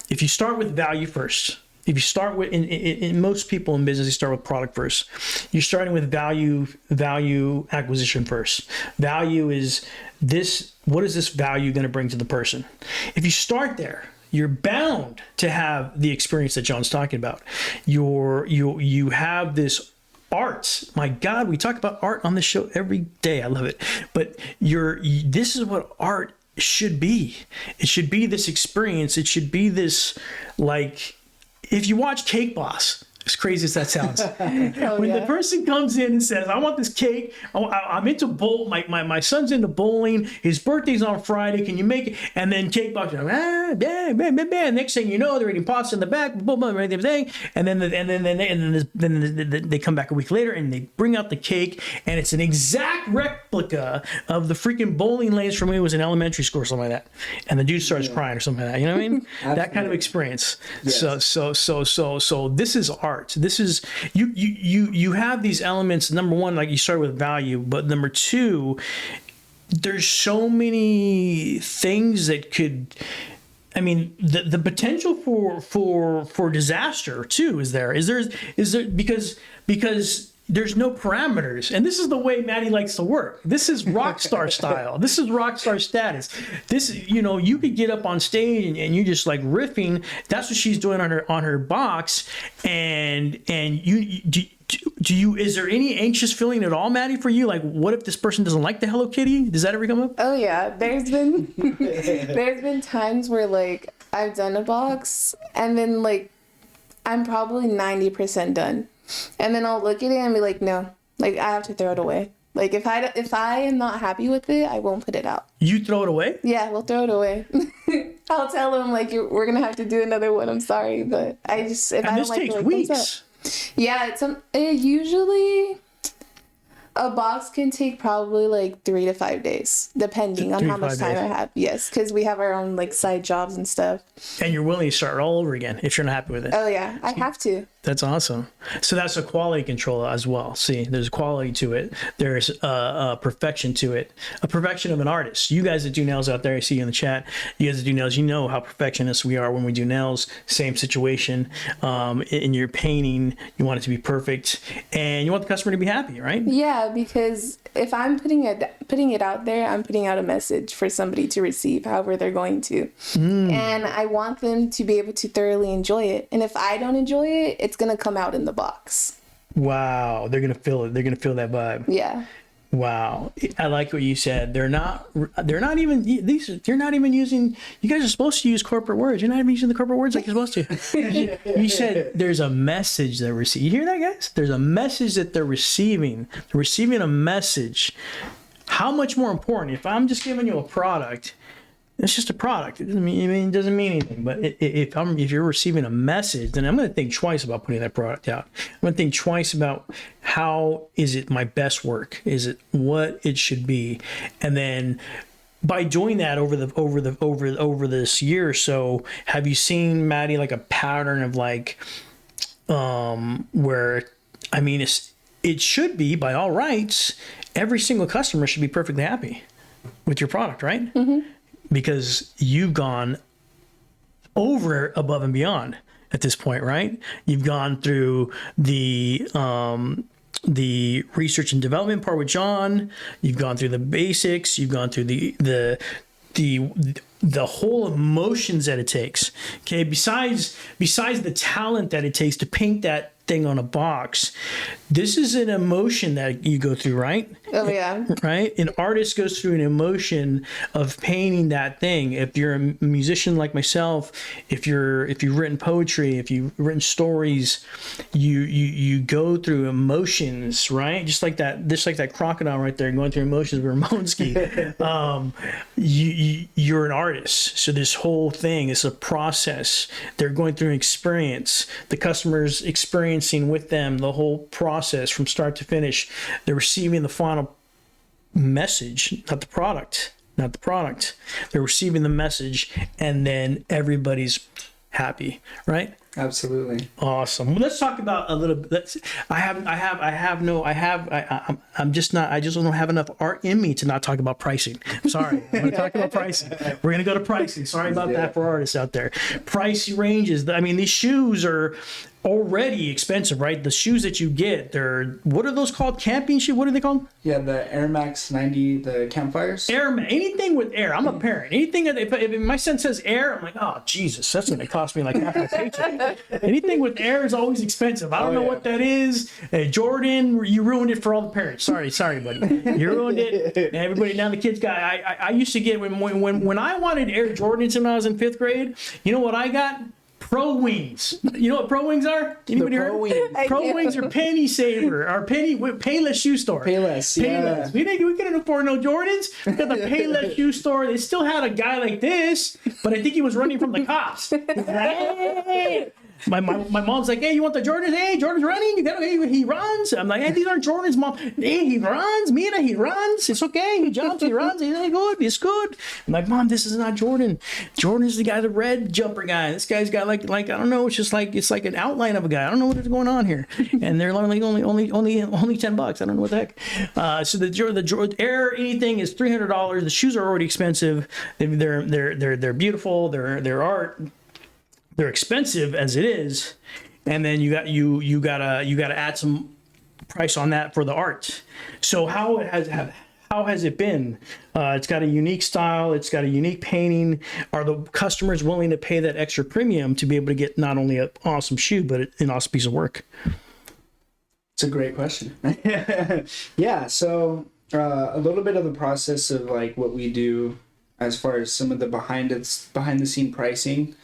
If you start with value first, if you start with, in most people in business, you start with product first. You're starting with value acquisition first. Value is this, what is this value going to bring to the person? If you start there, you're bound to have the experience that John's talking about. You have this art. My God, we talk about art on the show every day. I love it. But this is what art should be. It should be this experience. It should be this, like, if you watch Cake Boss, as crazy as that sounds, when the person comes in and says, I want this cake, I'm into my son's into bowling, his birthday's on Friday, can you make it? And then Cake Boss, next thing you know, they're eating pasta in the back, boom, everything, and then they come back a week later and they bring out the cake, and it's an exact replica of the freaking bowling lanes from when he was in elementary school or something like that, and the dude starts crying or something like that. You know what I mean? That kind of experience. Yes. So this is art. This is you have these elements. Number one, like you started with value, but number two, there's so many things that could, I mean, the potential for disaster too is there because there's no parameters. And this is the way Maddie likes to work. This is rock star style. This is rock star status. This, you could get up on stage and you just like riffing. That's what she's doing on her box. And is there any anxious feeling at all, Maddie, for you? Like, what if this person doesn't like the Hello Kitty? Does that ever come up? Oh yeah. There's been times where like I've done a box and then like I'm probably 90% done. And then I'll look at it and be like, no, like I have to throw it away. Like if I am not happy with it, I won't put it out. You throw it away? Yeah, we'll throw it away. I'll tell them like we're gonna have to do another one. I'm sorry, but I just if and I this don't like takes it, like, weeks. yeah, it usually A box can take probably like 3 to 5 days, depending on 3 to how much 5 time days. I have. Yes, because we have our own like side jobs and stuff. And you're willing to start all over again if you're not happy with it. Oh yeah, I have to. That's awesome. So that's a quality control as well. See, there's quality to it. There's a perfection to it. A perfection of an artist. You guys that do nails out there, I see you in the chat. You guys that do nails, you know how perfectionists we are when we do nails. Same situation. In your painting, you want it to be perfect, and you want the customer to be happy, right? Yeah, because if I'm putting it out there, I'm putting out a message for somebody to receive, however they're going to, and I want them to be able to thoroughly enjoy it. And if I don't enjoy it, it's gonna come out in the box. Wow, they're gonna feel it. They're gonna feel that vibe. Yeah. Wow, I like what you said. They're not even these. You're not even using. You guys are supposed to use corporate words. You're not even using the corporate words like you're supposed to. You said there's a message they're receiving. You hear that, guys? There's a message that they're receiving. They're receiving a message. How much more important? If I'm just giving you a product, it's just a product. It doesn't mean anything. But if you're receiving a message, then I'm going to think twice about putting that product out. I'm going to think twice about how is it my best work? Is it what it should be? And then by doing that over this year or so, have you seen, Maddie, like a pattern of like where it should be by all rights, every single customer should be perfectly happy with your product, right? Mm-hmm. Because you've gone over, above and beyond at this point, right? You've gone through the research and development part with John. You've gone through the basics. You've gone through the whole emotions that it takes. Okay, besides the talent that it takes to paint that thing on a box, this is an emotion that you go through, right? Oh yeah. Right? An artist goes through an emotion of painting that thing. If you're a musician like myself, if you've written poetry, if you've written stories, you go through emotions, right? Just like that crocodile right there going through emotions with Ramonski. You're an artist. So this whole thing is a process. They're going through an experience. The customer's experiencing with them the whole process from start to finish. They're receiving the final message, not the product. They're receiving the message, and then everybody's happy, right? Absolutely. Awesome. Well, let's talk about a little bit. I just don't have enough art in me to not talk about pricing. I'm sorry. I'm going to talk about pricing. We're going to go to pricing. Sorry about that for artists out there. Price ranges. I mean, these shoes are already expensive, right? The shoes that you get, what are those called? Camping shoes? What are they called? Yeah, the Air Max 90, the campfires. Anything with air. I'm a parent. Anything that if my son says air, I'm like, oh Jesus, that's going to cost me like half my paycheck. Anything with air is always expensive. I don't know what that is. Jordan, you ruined it for all the parents. Sorry, buddy. You ruined it. And everybody now the kids got. I used to get when I wanted Air Jordans when I was in 5th grade. You know what I got? Pro Wings. You know what Pro Wings are? Anybody heard? Pro Wings are penny saver. Our Payless shoe store. Payless. Yeah. We couldn't afford no Jordans. We got the Payless shoe store. They still had a guy like this, but I think he was running from the cops. Hey! My mom's like, hey, you want the Jordans? Hey, Jordan's running. He runs. I'm like, hey, these aren't Jordans, Mom. Hey, he runs. Mina, he runs. It's okay. He jumps. He runs. He's good. It's good. I'm like, Mom, this is not Jordan. Jordan is the guy, the red jumper guy. This guy's got like I don't know. It's like an outline of a guy. I don't know what is going on here. And they're only $10. I don't know what the heck. So the Air anything is $300. The shoes are already expensive. They're beautiful. They're art. They're expensive as it is, and then you gotta add some price on that for the art. So how has it been? It's got a unique style. It's got a unique painting. Are the customers willing to pay that extra premium to be able to get not only an awesome shoe but an awesome piece of work? It's a great question. Yeah. So a little bit of the process of like what we do as far as some of the behind the scene pricing.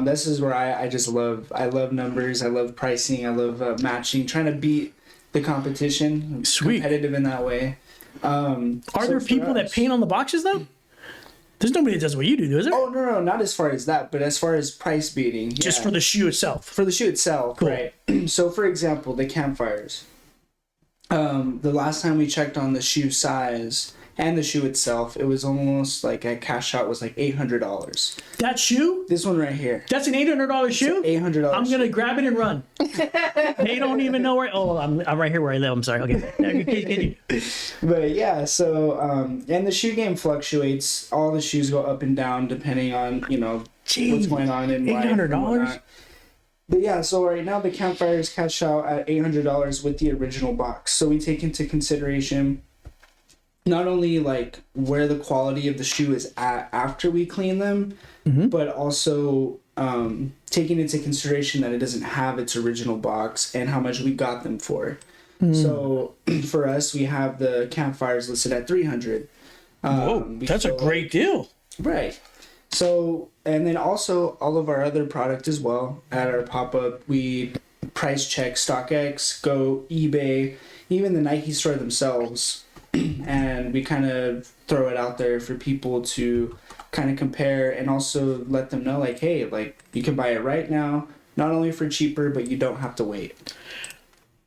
This is where I love numbers. I love pricing. I love matching, trying to beat the competition. Sweet. Competitive in that way. Are there people that paint on the boxes though? There's nobody that does what you do, is there? Oh no, not as far as that, but as far as price beating. Just yeah. for the shoe itself. For the shoe itself, cool. Right? So, for example, the campfires. The last time we checked on the shoe size and the shoe itself, it was almost like a cash out was like $800. That shoe? This one right here. That's an $800 shoe? $800. I'm gonna grab it and run. They don't even know where. Oh, I'm right here where I live. I'm sorry. Okay. But yeah, so and the shoe game fluctuates. All the shoes go up and down depending on Jeez, what's going on in life. $800. But yeah, so right now the campfire is cashed out at $800 with the original box. So we take into consideration not only like where the quality of the shoe is at after we clean them, but also taking into consideration that it doesn't have its original box and how much we got them for. So for us, we have the campfires listed at $300. Whoa, that's a great deal. Right. So, and then also all of our other product as well. At our pop-up, we price check StockX, Go, eBay, even the Nike store themselves. And we kind of throw it out there for people to kind of compare and also let them know like, hey, like you can buy it right now, not only for cheaper, but you don't have to wait.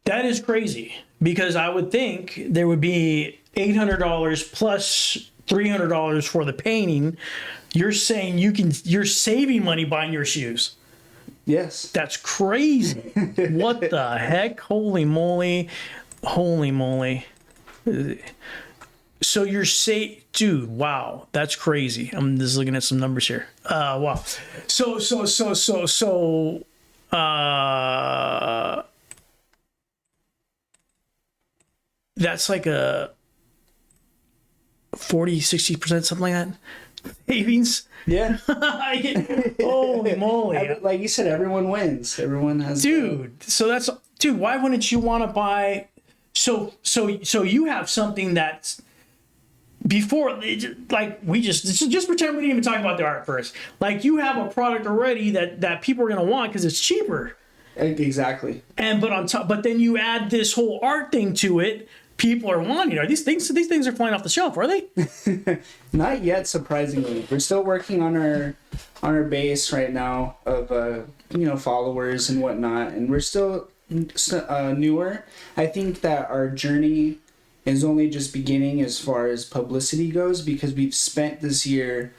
That is crazy because I would think there would be $800 plus $300 for the painting. You're saying you're saving money buying your shoes. Yes. That's crazy. What the heck? Holy moly. So you're dude, wow, that's crazy. I'm just looking at some numbers here. Wow. So that's like a 40-60%, something like that. Savings. Yeah. Holy moly. Like you said, everyone wins. Everyone has. Dude, why wouldn't you want to buy? So you have something that's before, like just pretend we didn't even talk about the art first. Like you have a product already that people are gonna want because it's cheaper. Exactly. But then you add this whole art thing to it. People are wanting. Are these things are flying off the shelf? Are they? Not yet, surprisingly. We're still working on our base right now of followers and whatnot, and we're still newer. I think that our journey is only just beginning as far as publicity goes because we've spent this year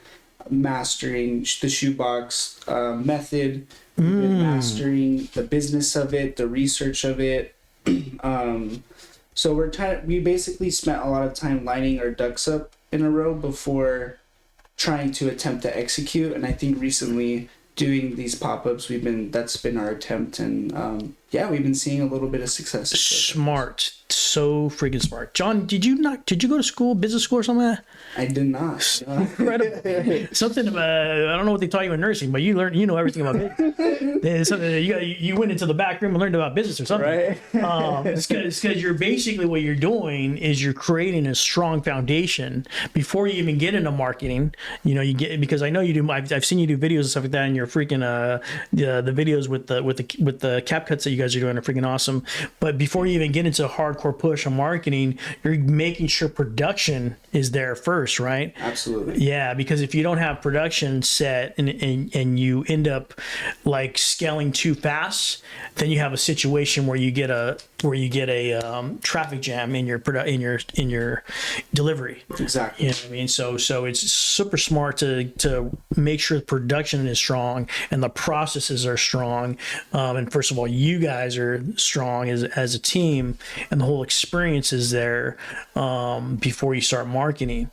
mastering the shoebox method, we've been mastering the business of it, the research of it. So we basically spent a lot of time lining our ducks up in a row before trying to attempt to execute. And I think recently doing these pop-ups, that's been our attempt. And we've been seeing a little bit of success. Smart. So freaking smart. John, did you go to school, business school or something like that? I did not. Incredible. Something about, I don't know what they taught you in nursing, but you know everything about business. You went into the back room and learned about business or something. Right. It's because you're basically, what you're doing is you're creating a strong foundation before you even get into marketing. Because I know you do. I've seen you do videos and stuff like that, and you're freaking the videos with the cap cuts that you guys are doing are freaking awesome. But before you even get into a hardcore push on marketing, you're making sure production is there first, right? Absolutely. Yeah, because if you don't have production set and you end up like scaling too fast, then you have a situation where you get a traffic jam in your delivery. Exactly. You know what I mean? So it's super smart to make sure production is strong and the processes are strong. And first of all, you guys are strong as a team, and the whole experience is there before you start marketing.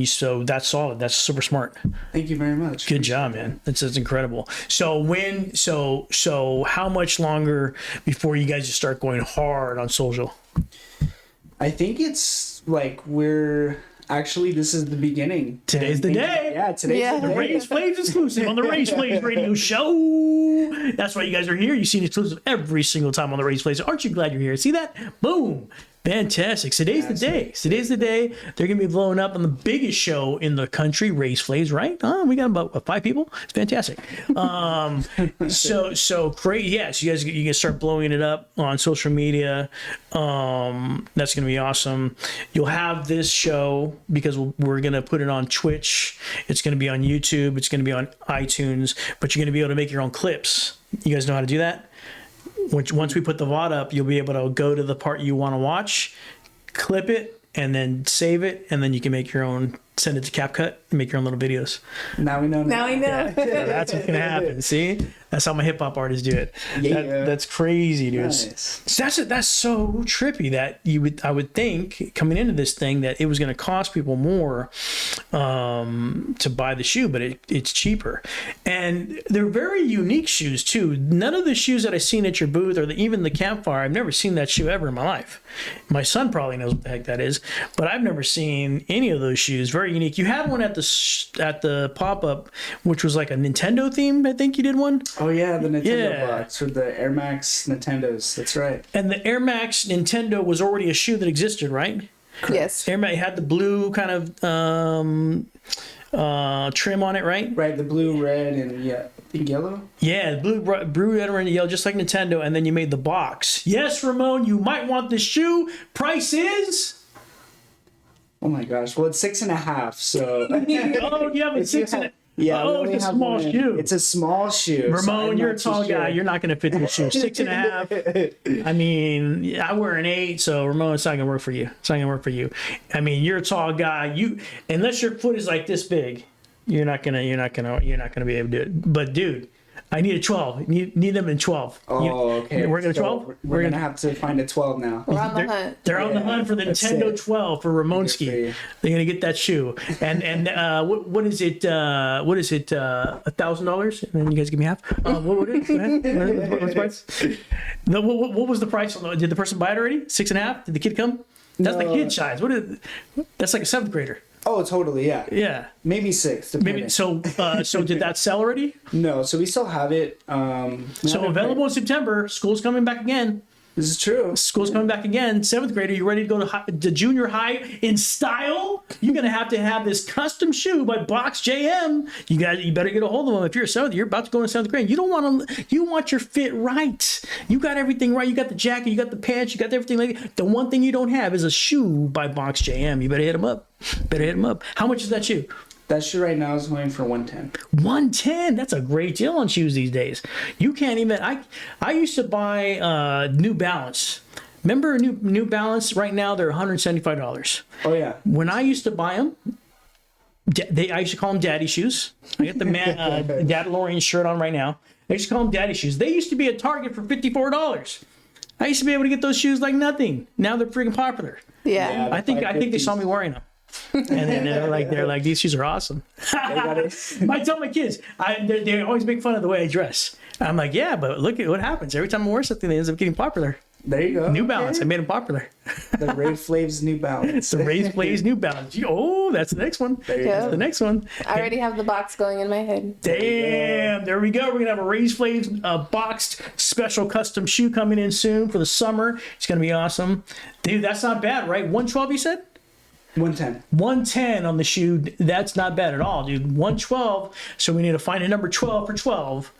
So that's solid. That's super smart. Thank you very much. Good job, man. That's incredible. So how much longer before you guys just start going hard on social? I think it's like this is the beginning. Today's the day. Yeah, today's the The day. Raise Flames exclusive on the Raise Flames radio show. That's why you guys are here. You see an exclusive every single time on the Raise Flames. Aren't you glad you're here? See that? Boom. Fantastic. Today's the day. Today's the day. They're going to be blowing up on the biggest show in the country, Raise Flames, right? We got about 5 people. It's fantastic. So great. Yes, you can start blowing it up on social media. That's going to be awesome. You'll have this show because we're going to put it on Twitch. It's going to be on YouTube. It's going to be on iTunes, but you're going to be able to make your own clips. You guys know how to do that? once we put the VOD up, you'll be able to go to the part you want to watch, clip it, and then save it, and then you can make your own, send it to CapCut, and make your own little videos. Now we know. Now we know. So that's what's gonna happen. See, that's how my hip hop artists do it. Yeah. That's crazy, dude. Nice. So that's so trippy that I would think coming into this thing that it was going to cost people more to buy the shoe, but it's cheaper, and they're very unique shoes too. None of the shoes that I've seen at your booth or even the Campfire, I've never seen that shoe ever in my life. My son probably knows what the heck that is, but I've never seen any of those shoes. Very unique. You had one at the pop up, which was like a Nintendo theme. I think you did one. Oh yeah, the Nintendo box with the Air Max Nintendos. That's right. And the Air Max Nintendo was already a shoe that existed, right? Yes. Air Max had the blue kind of trim on it, right? Right, the blue, red, and I think yellow. Yeah, blue, red, and yellow, just like Nintendo. And then you made the box. Yes, Ramon, you might want this shoe. Price is. Oh my gosh! Well, it's 6.5. So. Oh, you have a 6.5. Yeah. Oh, it's a small shoe. It's a small shoe. Ramon, you're a tall guy. You're not going to fit this shoe. 6.5. I mean, I wear an 8, so Ramon, it's not going to work for you. It's not going to work for you. I mean, you're a tall guy. You, unless your foot is like this big, you're not gonna be able to do it. But dude, I need a 12. Need them in 12. Oh, okay. We're gonna 12. We're gonna have to find a 12 now. We're on the hunt. They're on the hunt for the Nintendo 12 for Ramonski. you. They're gonna get that shoe. And what is it? What is it? $1,000? And then you guys give me half. What is it? What's the price? What was the price? Did the person buy it already? 6.5? Did the kid come? That's the kid size. That's like a 7th grader. Oh, totally. Yeah. Yeah. Maybe 6. Depending. Maybe so. So did that sell already? No. So we still have it. So available in September. School's coming back again. This is true. School's coming back again. 7th grader, you ready to go to junior high in style? You're gonna have to have this custom shoe by Box JM. You better get a hold of them. If you're a 7th, you're about to go into 7th grade. You don't want to. You want your fit right. You got everything right. You got the jacket. You got the pants. You got everything. Like the one thing you don't have is a shoe by Box JM. You better hit them up. How much is that shoe? That shoe right now is going for 110. 110. That's a great deal on shoes these days. You can't even. I used to buy New Balance. Remember New Balance? Right now they're $175. Oh yeah. When I used to buy them, I used to call them daddy shoes. I got the Dad Lorian shirt on right now. I used to call them daddy shoes. They used to be at Target for $54. I used to be able to get those shoes like nothing. Now they're freaking popular. Yeah. I think they saw me wearing them. And then they're like, these shoes are awesome. I tell my kids, they always make fun of the way I dress. I'm like, yeah, but look at what happens. Every time I wear something, they ends up getting popular. There you go. New Balance, I made them popular. The Ray Flav's New Balance. The Ray Flav's New Balance. Oh, that's the next one. That's the next one. I already have the box going in my head. Damn, there we go. We're gonna have a Raised Flames boxed special custom shoe coming in soon for the summer. It's gonna be awesome, dude. That's not bad, right? 112, you said? 110. 110 on the shoe. That's not bad at all, dude. 112. So we need to find a number 12 for 12.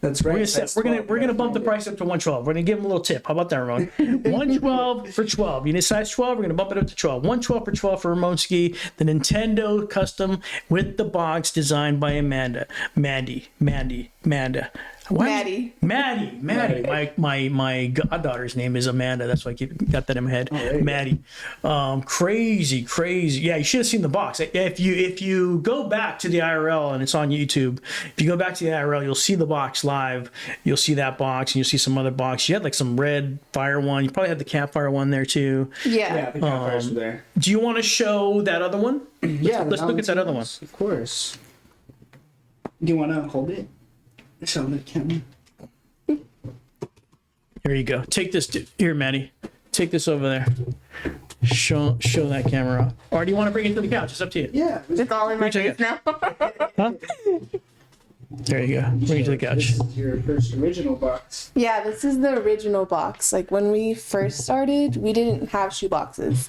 That's right. We're gonna bump the price up to 112. We're gonna give them a little tip. How about that, Ramon? 112 for 12. You need size 12. We're gonna bump it up to 12. 112 for 12 for Ramonski. The Nintendo custom with the box designed by Amanda. Maddie. Maddie. My goddaughter's name is Amanda. That's why I got that in my head. Oh, Maddie. Crazy. Yeah, you should have seen the box. If you go back to the IRL, and it's on YouTube, if you go back to the IRL, you'll see the box live. You'll see that box, and you'll see some other box. You had like some red fire one. You probably had the campfire one there too. Yeah, the campfires were there. Do you want to show that other one? Let's look at that other one. Of course. Do you want to hold it? Show the camera. Here you go. Take this. Here, Maddie. Take this over there. Show that camera. Or do you want to bring it to the couch? It's up to you. Yeah. It's all in my face now. Huh? There you go. Bring it to the couch. This is your first original box. Yeah, this is the original box. Like when we first started, we didn't have shoe boxes.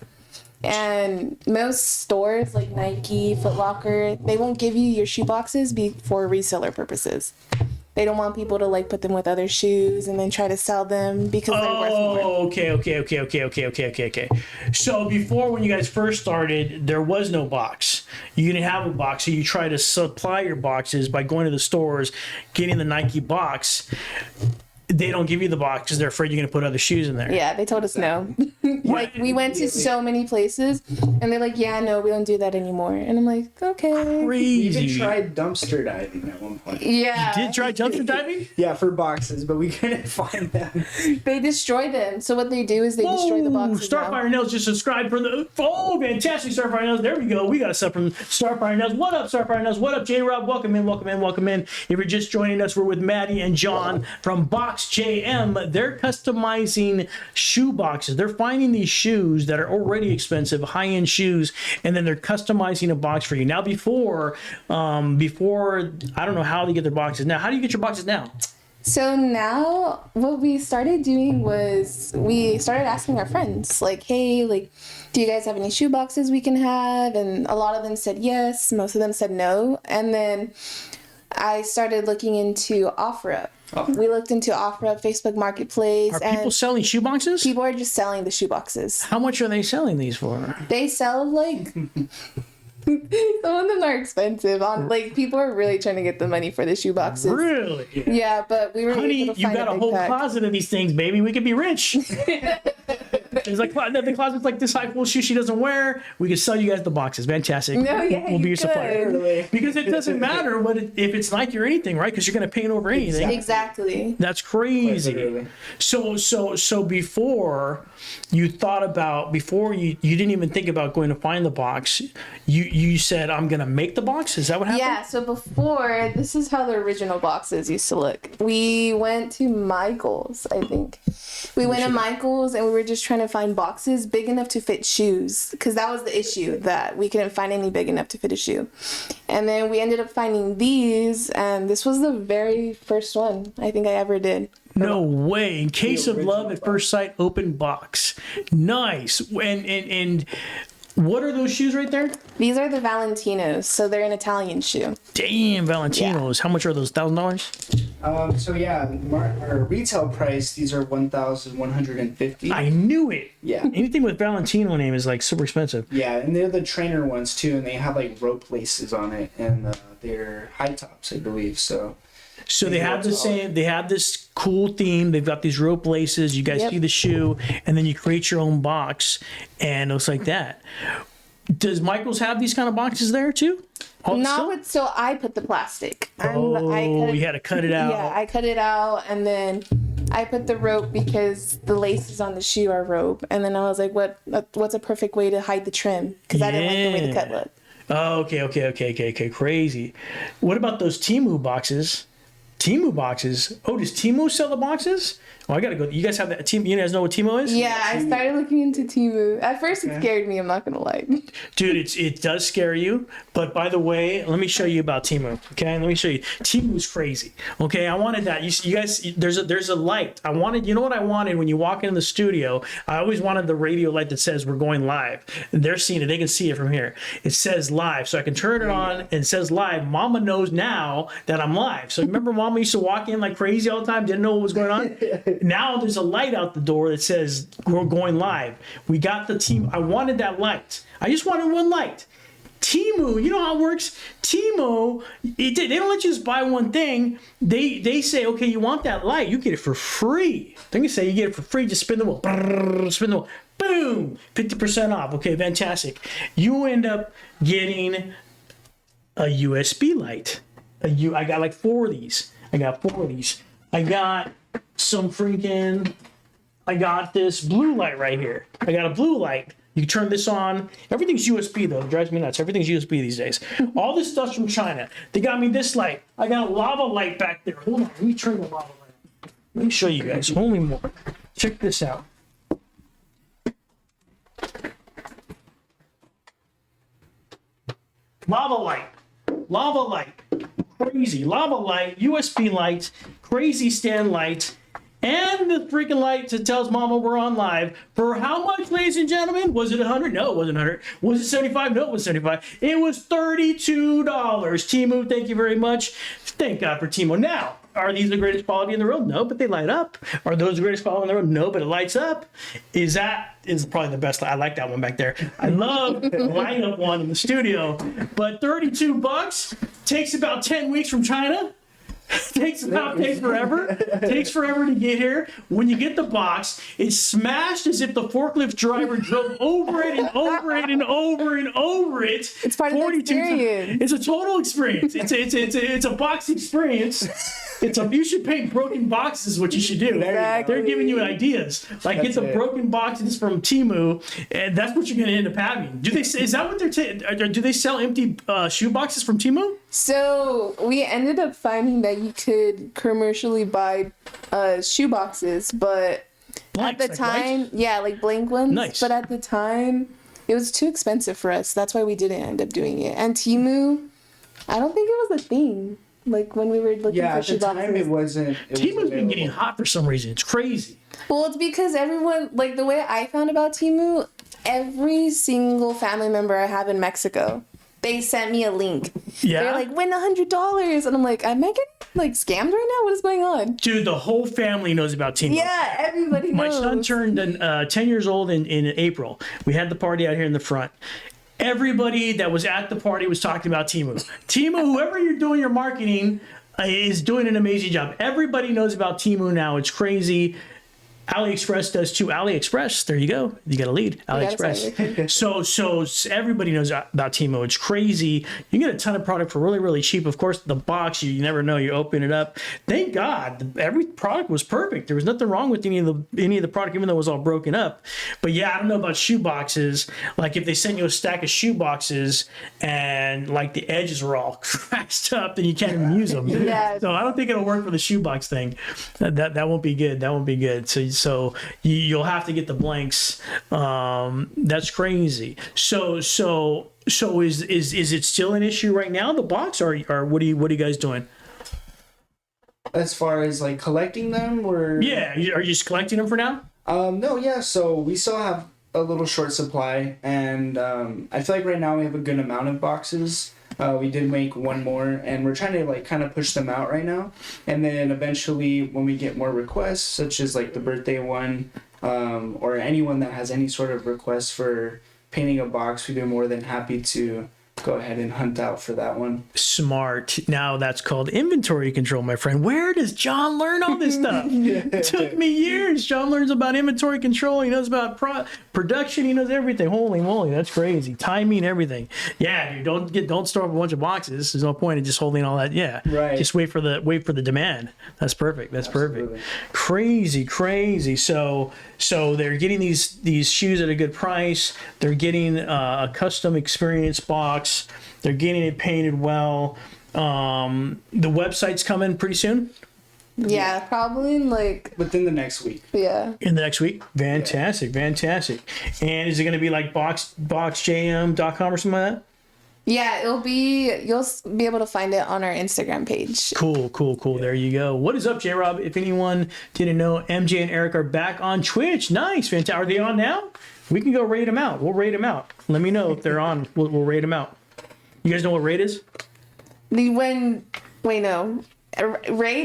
And most stores like Nike, Foot Locker, they won't give you your shoe boxes for reseller purposes. They don't want people to like put them with other shoes and then try to sell them because they're worth more. Okay. So before, when you guys first started, there was no box. You didn't have a box, so you try to supply your boxes by going to the stores, getting the Nike box. They don't give you the box because they're afraid you're going to put other shoes in there. Yeah, they told us no. Like, we went to so many places, and they're like, yeah, no, we don't do that anymore. And I'm like, okay. We even Crazy. tried dumpster diving at one point. Yeah. Did try dumpster diving? Yeah, for boxes, but we couldn't find them. They destroy them. So what they do is they destroy the boxes now. Starfire Nails just subscribed for the fantastic Starfire Nails. There we go. We got a sub from Starfire Nails. What up, Starfire Nails? What up, J Rob? Welcome in, welcome in, welcome in. If you're just joining us, we're with Maddie and John from Box JM. They're customizing shoe boxes. They're finding these shoes that are already expensive, high-end shoes, and then they're customizing a box for you. Now, before I don't know how they get their boxes. Now, how do you get your boxes now? So now what we started doing was we started asking our friends, like, hey, like, do you guys have any shoe boxes we can have? And a lot of them said yes. Most of them said no. And then I started looking into OfferUp. We looked into OfferUp, Facebook Marketplace. Are people selling shoe boxes? People are just selling the shoe boxes. How much are they selling these for? They sell like... Some of them are expensive. Like, people are really trying to get the money for the shoe boxes. Really? Yeah, but we were Honey, able to you find got a big whole pack. closet of these things, baby. We could be rich. There's like the closet's like this high full shoe she doesn't wear. We could sell you guys the boxes. Fantastic. No, yeah, we'll be you your supplier. could. Because it doesn't matter if it's Nike or anything, right? Because you're gonna paint over anything. Exactly. That's crazy. Literally. So before you thought about you didn't even think about going to find the box. You said, I'm gonna make the box. Is that what happened? Yeah, so before, this is how the original boxes used to look. We went to Michael's, I think. We went to Michael's and we were just trying to find boxes big enough to fit shoes, because that was the issue, that we couldn't find any big enough to fit a shoe. And then we ended up finding these, and this was the very first one I think I ever did. No way. In case of love at first sight, open box. Nice. And what are those shoes right there? These are the Valentinos, so they're an Italian shoe. Damn, Valentinos. How much are those? $1,000? So yeah, our retail price, these are $1,150. I knew it. Yeah. Anything with Valentino name is like super expensive. Yeah, and they're the trainer ones too, and they have like rope laces on it, and they're high tops, I believe. So They have the same. They have this cool theme. They've got these rope laces. You guys Yep. see the shoe, and then you create your own box, and it looks like that. Does Michael's have these kind of boxes there too? So I put the plastic. Oh, you had to cut it out. Yeah, I cut it out, and then I put the rope because the laces on the shoe are rope. And then I was like, what's a perfect way to hide the trim? Because I didn't like the way the cut looked. Oh, okay. Crazy. What about those Temu boxes? Oh, does Temu sell the boxes? Oh, I gotta go. You guys have that team? You guys know what Temu is? Yeah, I started looking into Temu. At first, it scared me. I'm not gonna lie. Dude, it does scare you. But by the way, let me show you about Temu. Okay, let me show you. Temu's crazy. Okay, I wanted that. You guys, there's a light. You know what I wanted when you walk into the studio? I always wanted the radio light that says we're going live. And they're seeing it. They can see it from here. It says live, so I can turn it on and it says live. Mama knows now that I'm live. So remember, Mama used to walk in like crazy all the time, didn't know what was going on. Now there's a light out the door that says we're going live. We got the team. I wanted that light. I just wanted one light. Temu, you know how it works? Temu, they don't let you just buy one thing. They say, okay, you want that light, you get it for free. They're gonna say you get it for free. Just spin the wheel. Brrr, spin the wheel. Boom, 50% off. Okay, fantastic. You end up getting a USB light. I got like 4 of these. I got I got this blue light right here. I got a blue light. You can turn this on. Everything's USB though. It drives me nuts. Everything's USB these days. All this stuff's from China. They got me this light. I got a lava light back there. Hold on. Let me turn the lava light. Let me show you guys. Holy more. Check this out. Lava light. Crazy. Lava light, USB light, crazy stand light, and the freaking light that tells Mama we're on live. For how much, ladies and gentlemen? Was it 100? No, it wasn't 100. Was it 75? No, it was 75. It was $32. Temu, thank you very much. Thank God for Temu. Now, are these the greatest quality in the world? No, but they light up. Are those the greatest quality in the world? No, but it lights up. Is probably the best. I like that one back there. I love the light up one in the studio. But $32 takes about 10 weeks from China. takes forever. Takes forever to get here. When you get the box, it's smashed as if the forklift driver drove over it and over it and over and over it. It's part of the experience. It's a total experience. It's a box experience. You should paint broken boxes. Is what you should do. Exactly. They're giving you ideas. Like get the broken boxes from Temu, and that's what you're going to end up having. Is that what they're? Do they sell empty shoe boxes from Temu? So we ended up finding that you could commercially buy shoe boxes, but Blanks, at the time, like blank ones. Nice. But at the time, it was too expensive for us. That's why we didn't end up doing it. And Temu, I don't think it was a thing. Like when we were looking for shoe boxes. At the time it wasn't. Temu's been getting hot for some reason. It's crazy. Well, it's because everyone, like the way I found about Temu, every single family member I have in Mexico, they sent me a link. Yeah. They're like, win $100. And I'm like, am I getting like scammed right now? What is going on? Dude, the whole family knows about Temu. Yeah, everybody My knows. son turned 10 years old in April. We had the party out here in the front. Everybody that was at the party was talking about Temu. Temu, whoever you're doing your marketing, is doing an amazing job. Everybody knows about Temu now. It's crazy. AliExpress does too. AliExpress, there you go. You got a lead. AliExpress. So everybody knows about Temu. It's crazy. You get a ton of product for really, really cheap. Of course, the box, you never know. You open it up. Thank God, every product was perfect. There was nothing wrong with any of the product, even though it was all broken up. But yeah, I don't know about shoe boxes. Like if they sent you a stack of shoe boxes and like the edges were all cracked up, then you can't even use them. Yeah. So I don't think it'll work for the shoebox thing. That won't be good. That won't be good. So you'll have to get the blanks. That's crazy. So is it still an issue right now? The box, or what are you guys doing? As far as like collecting them, or Are you just collecting them for now? No, yeah. So we still have a little short supply, and I feel like right now we have a good amount of boxes. We did make one more, and we're trying to like kind of push them out right now. And then eventually, when we get more requests, such as like the birthday one, or anyone that has any sort of request for painting a box, we'd be more than happy to go ahead and hunt out for that one. Smart. Now that's called inventory control, my friend. Where does John learn all this stuff? It took me years. John learns about inventory control. He knows about production. He knows everything. Holy moly, that's crazy. Timing, everything. Yeah, dude, don't store up a bunch of boxes. There's no point in just holding all that. Yeah, right. Just wait for the demand. That's perfect. That's Absolutely. perfect. Crazy. So they're getting these shoes at a good price. They're getting a custom experience box. They're getting it painted well. The website's coming pretty soon. Yeah, probably like Within the next week. yeah. In the next week. Fantastic. And is it going to be like boxjm.com or something like that? Yeah, you'll be able to find it on our Instagram page. Cool. There you go. What is up, J-Rob? If anyone didn't know, MJ and Eric are back on Twitch. Nice. Fantastic. Are they on now? We can go rate them out. We'll rate them out. Let me know if they're on. We'll rate them out. You guys know what raid is? Raids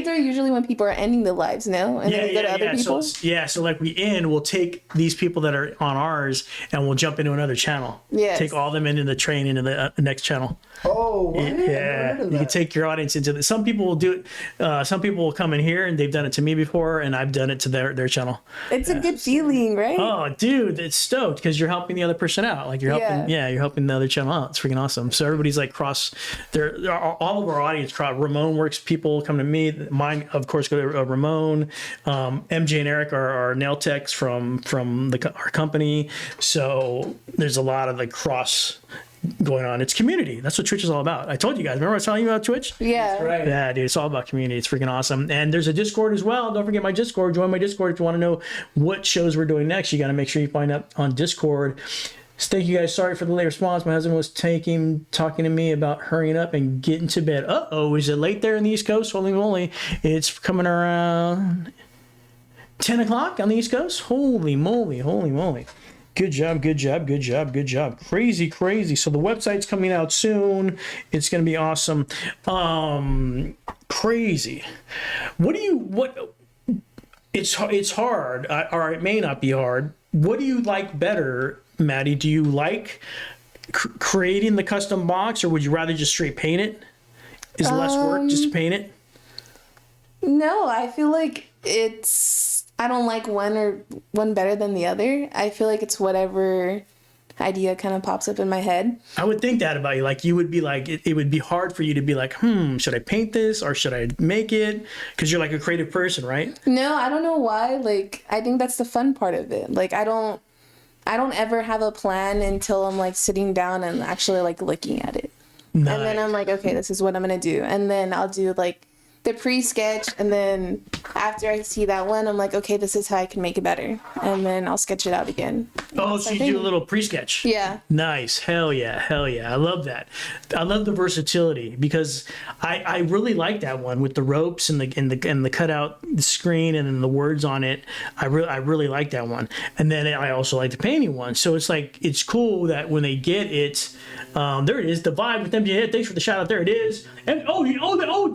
are usually when people are ending the lives, no? And then we go to other people? So like we end, we'll take these people that are on ours and we'll jump into another channel. Yes. Take all them into the train into the next channel. Oh, what? Yeah, you can take your audience into the. Some people will do it. Some people will come in here and they've done it to me before, and I've done it to their channel. It's a good feeling, right? Oh, dude, it's stoked because you're helping the other person out. Like you're helping, you're helping the other channel out. It's freaking awesome. So everybody's like all of our audience cross. Ramon works. People come to me. Mine, of course, go to Ramon. MJ and Eric are our nail techs from our company. So there's a lot of the cross going on. It's community. That's what Twitch is all about. I told you guys. Remember I was telling you about Twitch? Yeah. That's right. Yeah, dude. It's all about community. It's freaking awesome. And there's a Discord as well. Don't forget my Discord. Join my Discord if you want to know what shows we're doing next. You got to make sure you find out on Discord. So thank you guys. Sorry for the late response. My husband was talking to me about hurrying up and getting to bed. Uh-oh. Is it late there in the East Coast? Holy moly. It's coming around 10 o'clock on the East Coast. Holy moly. Good job. Crazy. So the website's coming out soon. It's going to be awesome. Crazy. It's hard, or it may not be hard. What do you like better, Maddie? Do you like creating the custom box, or would you rather just straight paint it? Is it less work just to paint it? No, I feel like I don't like one better than the other. I feel like it's whatever idea kind of pops up in my head. I would think that about you. Like you would be like, it would be hard for you to be like, should I paint this or should I make it? Because you're like a creative person, right? No, I don't know why. Like, I think that's the fun part of it. Like, I don't ever have a plan until I'm like sitting down and actually like looking at it. Nice. And then I'm like, okay, this is what I'm gonna do. And then I'll do like the pre-sketch, and then after I see that one, I'm like, okay, this is how I can make it better. And then I'll sketch it out again. Oh, so you do a little pre-sketch. Yeah. Nice. Hell yeah. Hell yeah. I love that. I love the versatility because I really like that one with the ropes and the cutout screen and then the words on it. I really like that one. And then I also like the painting one. So it's like, it's cool that when they get it, there it is, the vibe with MJ. Thanks for the shout out. There it is. And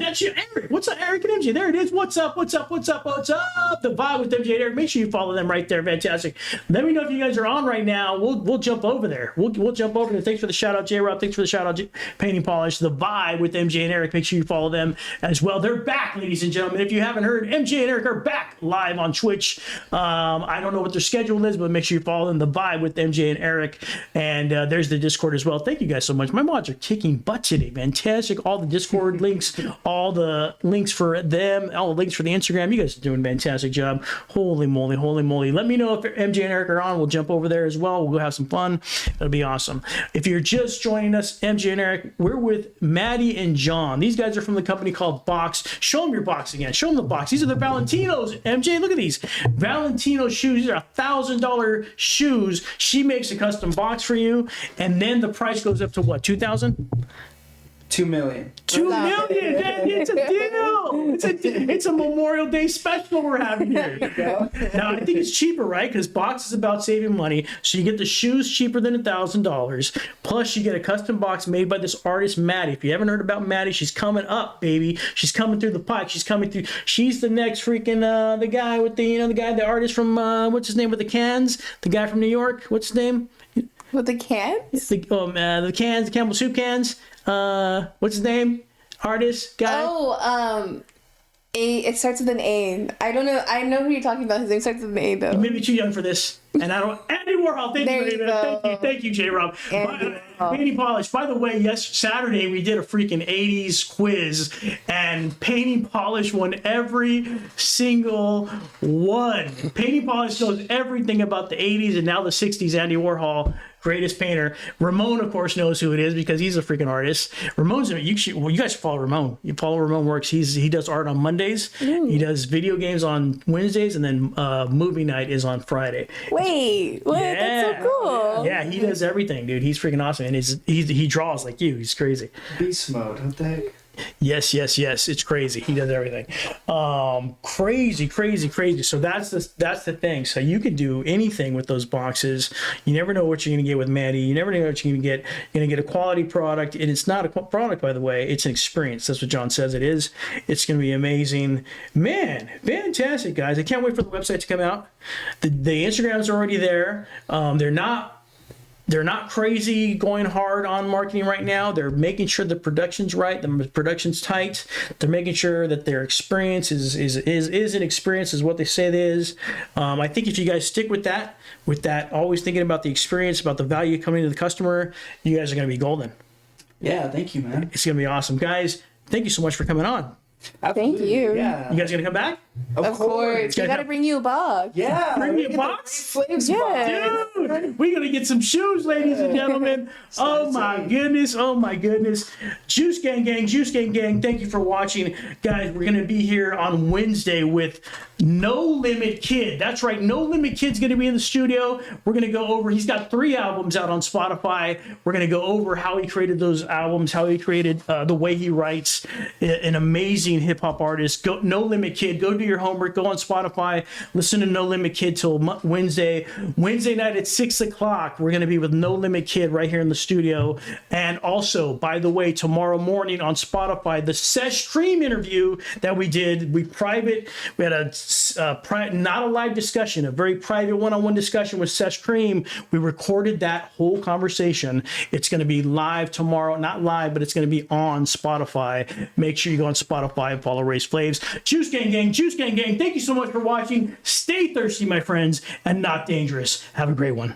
that's you, Eric. What's up, Eric and MJ? There it is. What's up? What's up? What's up? What's up? The vibe with MJ and Eric. Make sure you follow them right there. Fantastic. Let me know if you guys are on right now. We'll jump over there. We'll jump over there. Thanks for the shout out, J Rob. Thanks for the shout out, Painting Polish. The vibe with MJ and Eric. Make sure you follow them as well. They're back, ladies and gentlemen. If you haven't heard, MJ and Eric are back live on Twitch. I don't know what their schedule is, but make sure you follow them. The vibe with MJ and Eric. And there's the Discord as well. Thank you guys so much. My mods are kicking butt today. Fantastic. All the Discord links, all the links for them, all the links for the Instagram. You guys are doing a fantastic job. Holy moly, holy moly. Let me know if MJ and Eric are on. We'll jump over there as well. We'll go have some fun. It'll be awesome. If you're just joining us, MJ and Eric, we're with Maddie and John. These guys are from the company called Box. Show them your box again. Show them the box. These are the Valentinos. MJ, look at these. Valentino shoes. These are $1,000 shoes. She makes a custom box for you. And then the price goes up to what? 2,000? 2 million. 2 million, man, it's a deal. It's a Memorial Day special we're having here. Now I think it's cheaper, right? Because Box is about saving money, so you get the shoes cheaper than $1,000. Plus, you get a custom box made by this artist Maddie. If you haven't heard about Maddie, she's coming up, baby. She's coming through the pike. She's coming through. She's the next freaking the guy with the artist from what's his name with the cans? The guy from New York. What's his name? With the cans? The cans, the Campbell soup cans. What's his name? Artist guy. Oh, it starts with an A. I don't know. I know who you're talking about. His name starts with an A though. You may be too young for this. And I don't. Andy Warhol. Thank you, J Rob. Painting Polish. By the way, yes, Saturday we did a freaking 80s quiz, and Painting Polish won every single one. Painting Polish knows everything about the 80s and now the 60s. Andy Warhol, greatest painter. Ramon, of course, knows who it is because he's a freaking artist. Ramon's. You guys should follow Ramon. You follow Ramon Works. He does art on Mondays. Ooh. He does video games on Wednesdays, and then movie night is on Friday. Wait, what? Yeah. That's so cool. Yeah, he does everything, dude. He's freaking awesome, and he draws like you. He's crazy. Beast mode. What the heck? Yes. It's crazy. He does everything. Crazy. So that's the thing. So you can do anything with those boxes. You never know what you're gonna get with Maddie. You never know what you're gonna get. You're gonna get a quality product, and it's not a product, by the way. It's an experience. That's what John says it is. It's gonna be amazing, man. Fantastic, guys. I can't wait for the website to come out. The Instagrams are already there. They're not crazy going hard on marketing right now. They're making sure the production's right, the production's tight. They're making sure that their experience is an experience, is what they say it is. I think if you guys stick with that, always thinking about the experience, about the value coming to the customer, you guys are going to be golden. Yeah, thank you, man. It's going to be awesome. Guys, thank you so much for coming on. Thank you. Yeah. You guys going to come back? Of course. We got to bring you a box. Yeah. Bring me a box? Yeah. Dude, we're going to get some shoes, ladies and gentlemen. Oh my goodness. Juice Gang, thank you for watching. Guys, we're going to be here on Wednesday with No Limit Kid. That's right. No Limit Kid's going to be in the studio. We're going to go over, he's got 3 albums out on Spotify. We're going to go over how he created those albums, how he created the way he writes. An amazing hip hop artist. No Limit Kid. Go do your homework. Go on Spotify. Listen to No Limit Kid till Wednesday. Wednesday night at 6 o'clock, we're going to be with No Limit Kid right here in the studio. And also, by the way, tomorrow morning on Spotify, the Sesh Stream interview that we did, we had not a live discussion, a very private one-on-one discussion with Sesh Cream. We recorded that whole conversation. It's going to be live tomorrow, not live, but it's going to be on Spotify. Make sure you go on Spotify subscribe, follow Race Flaves. Juice Gang, thank you so much for watching. Stay thirsty, my friends, and not dangerous. Have a great one.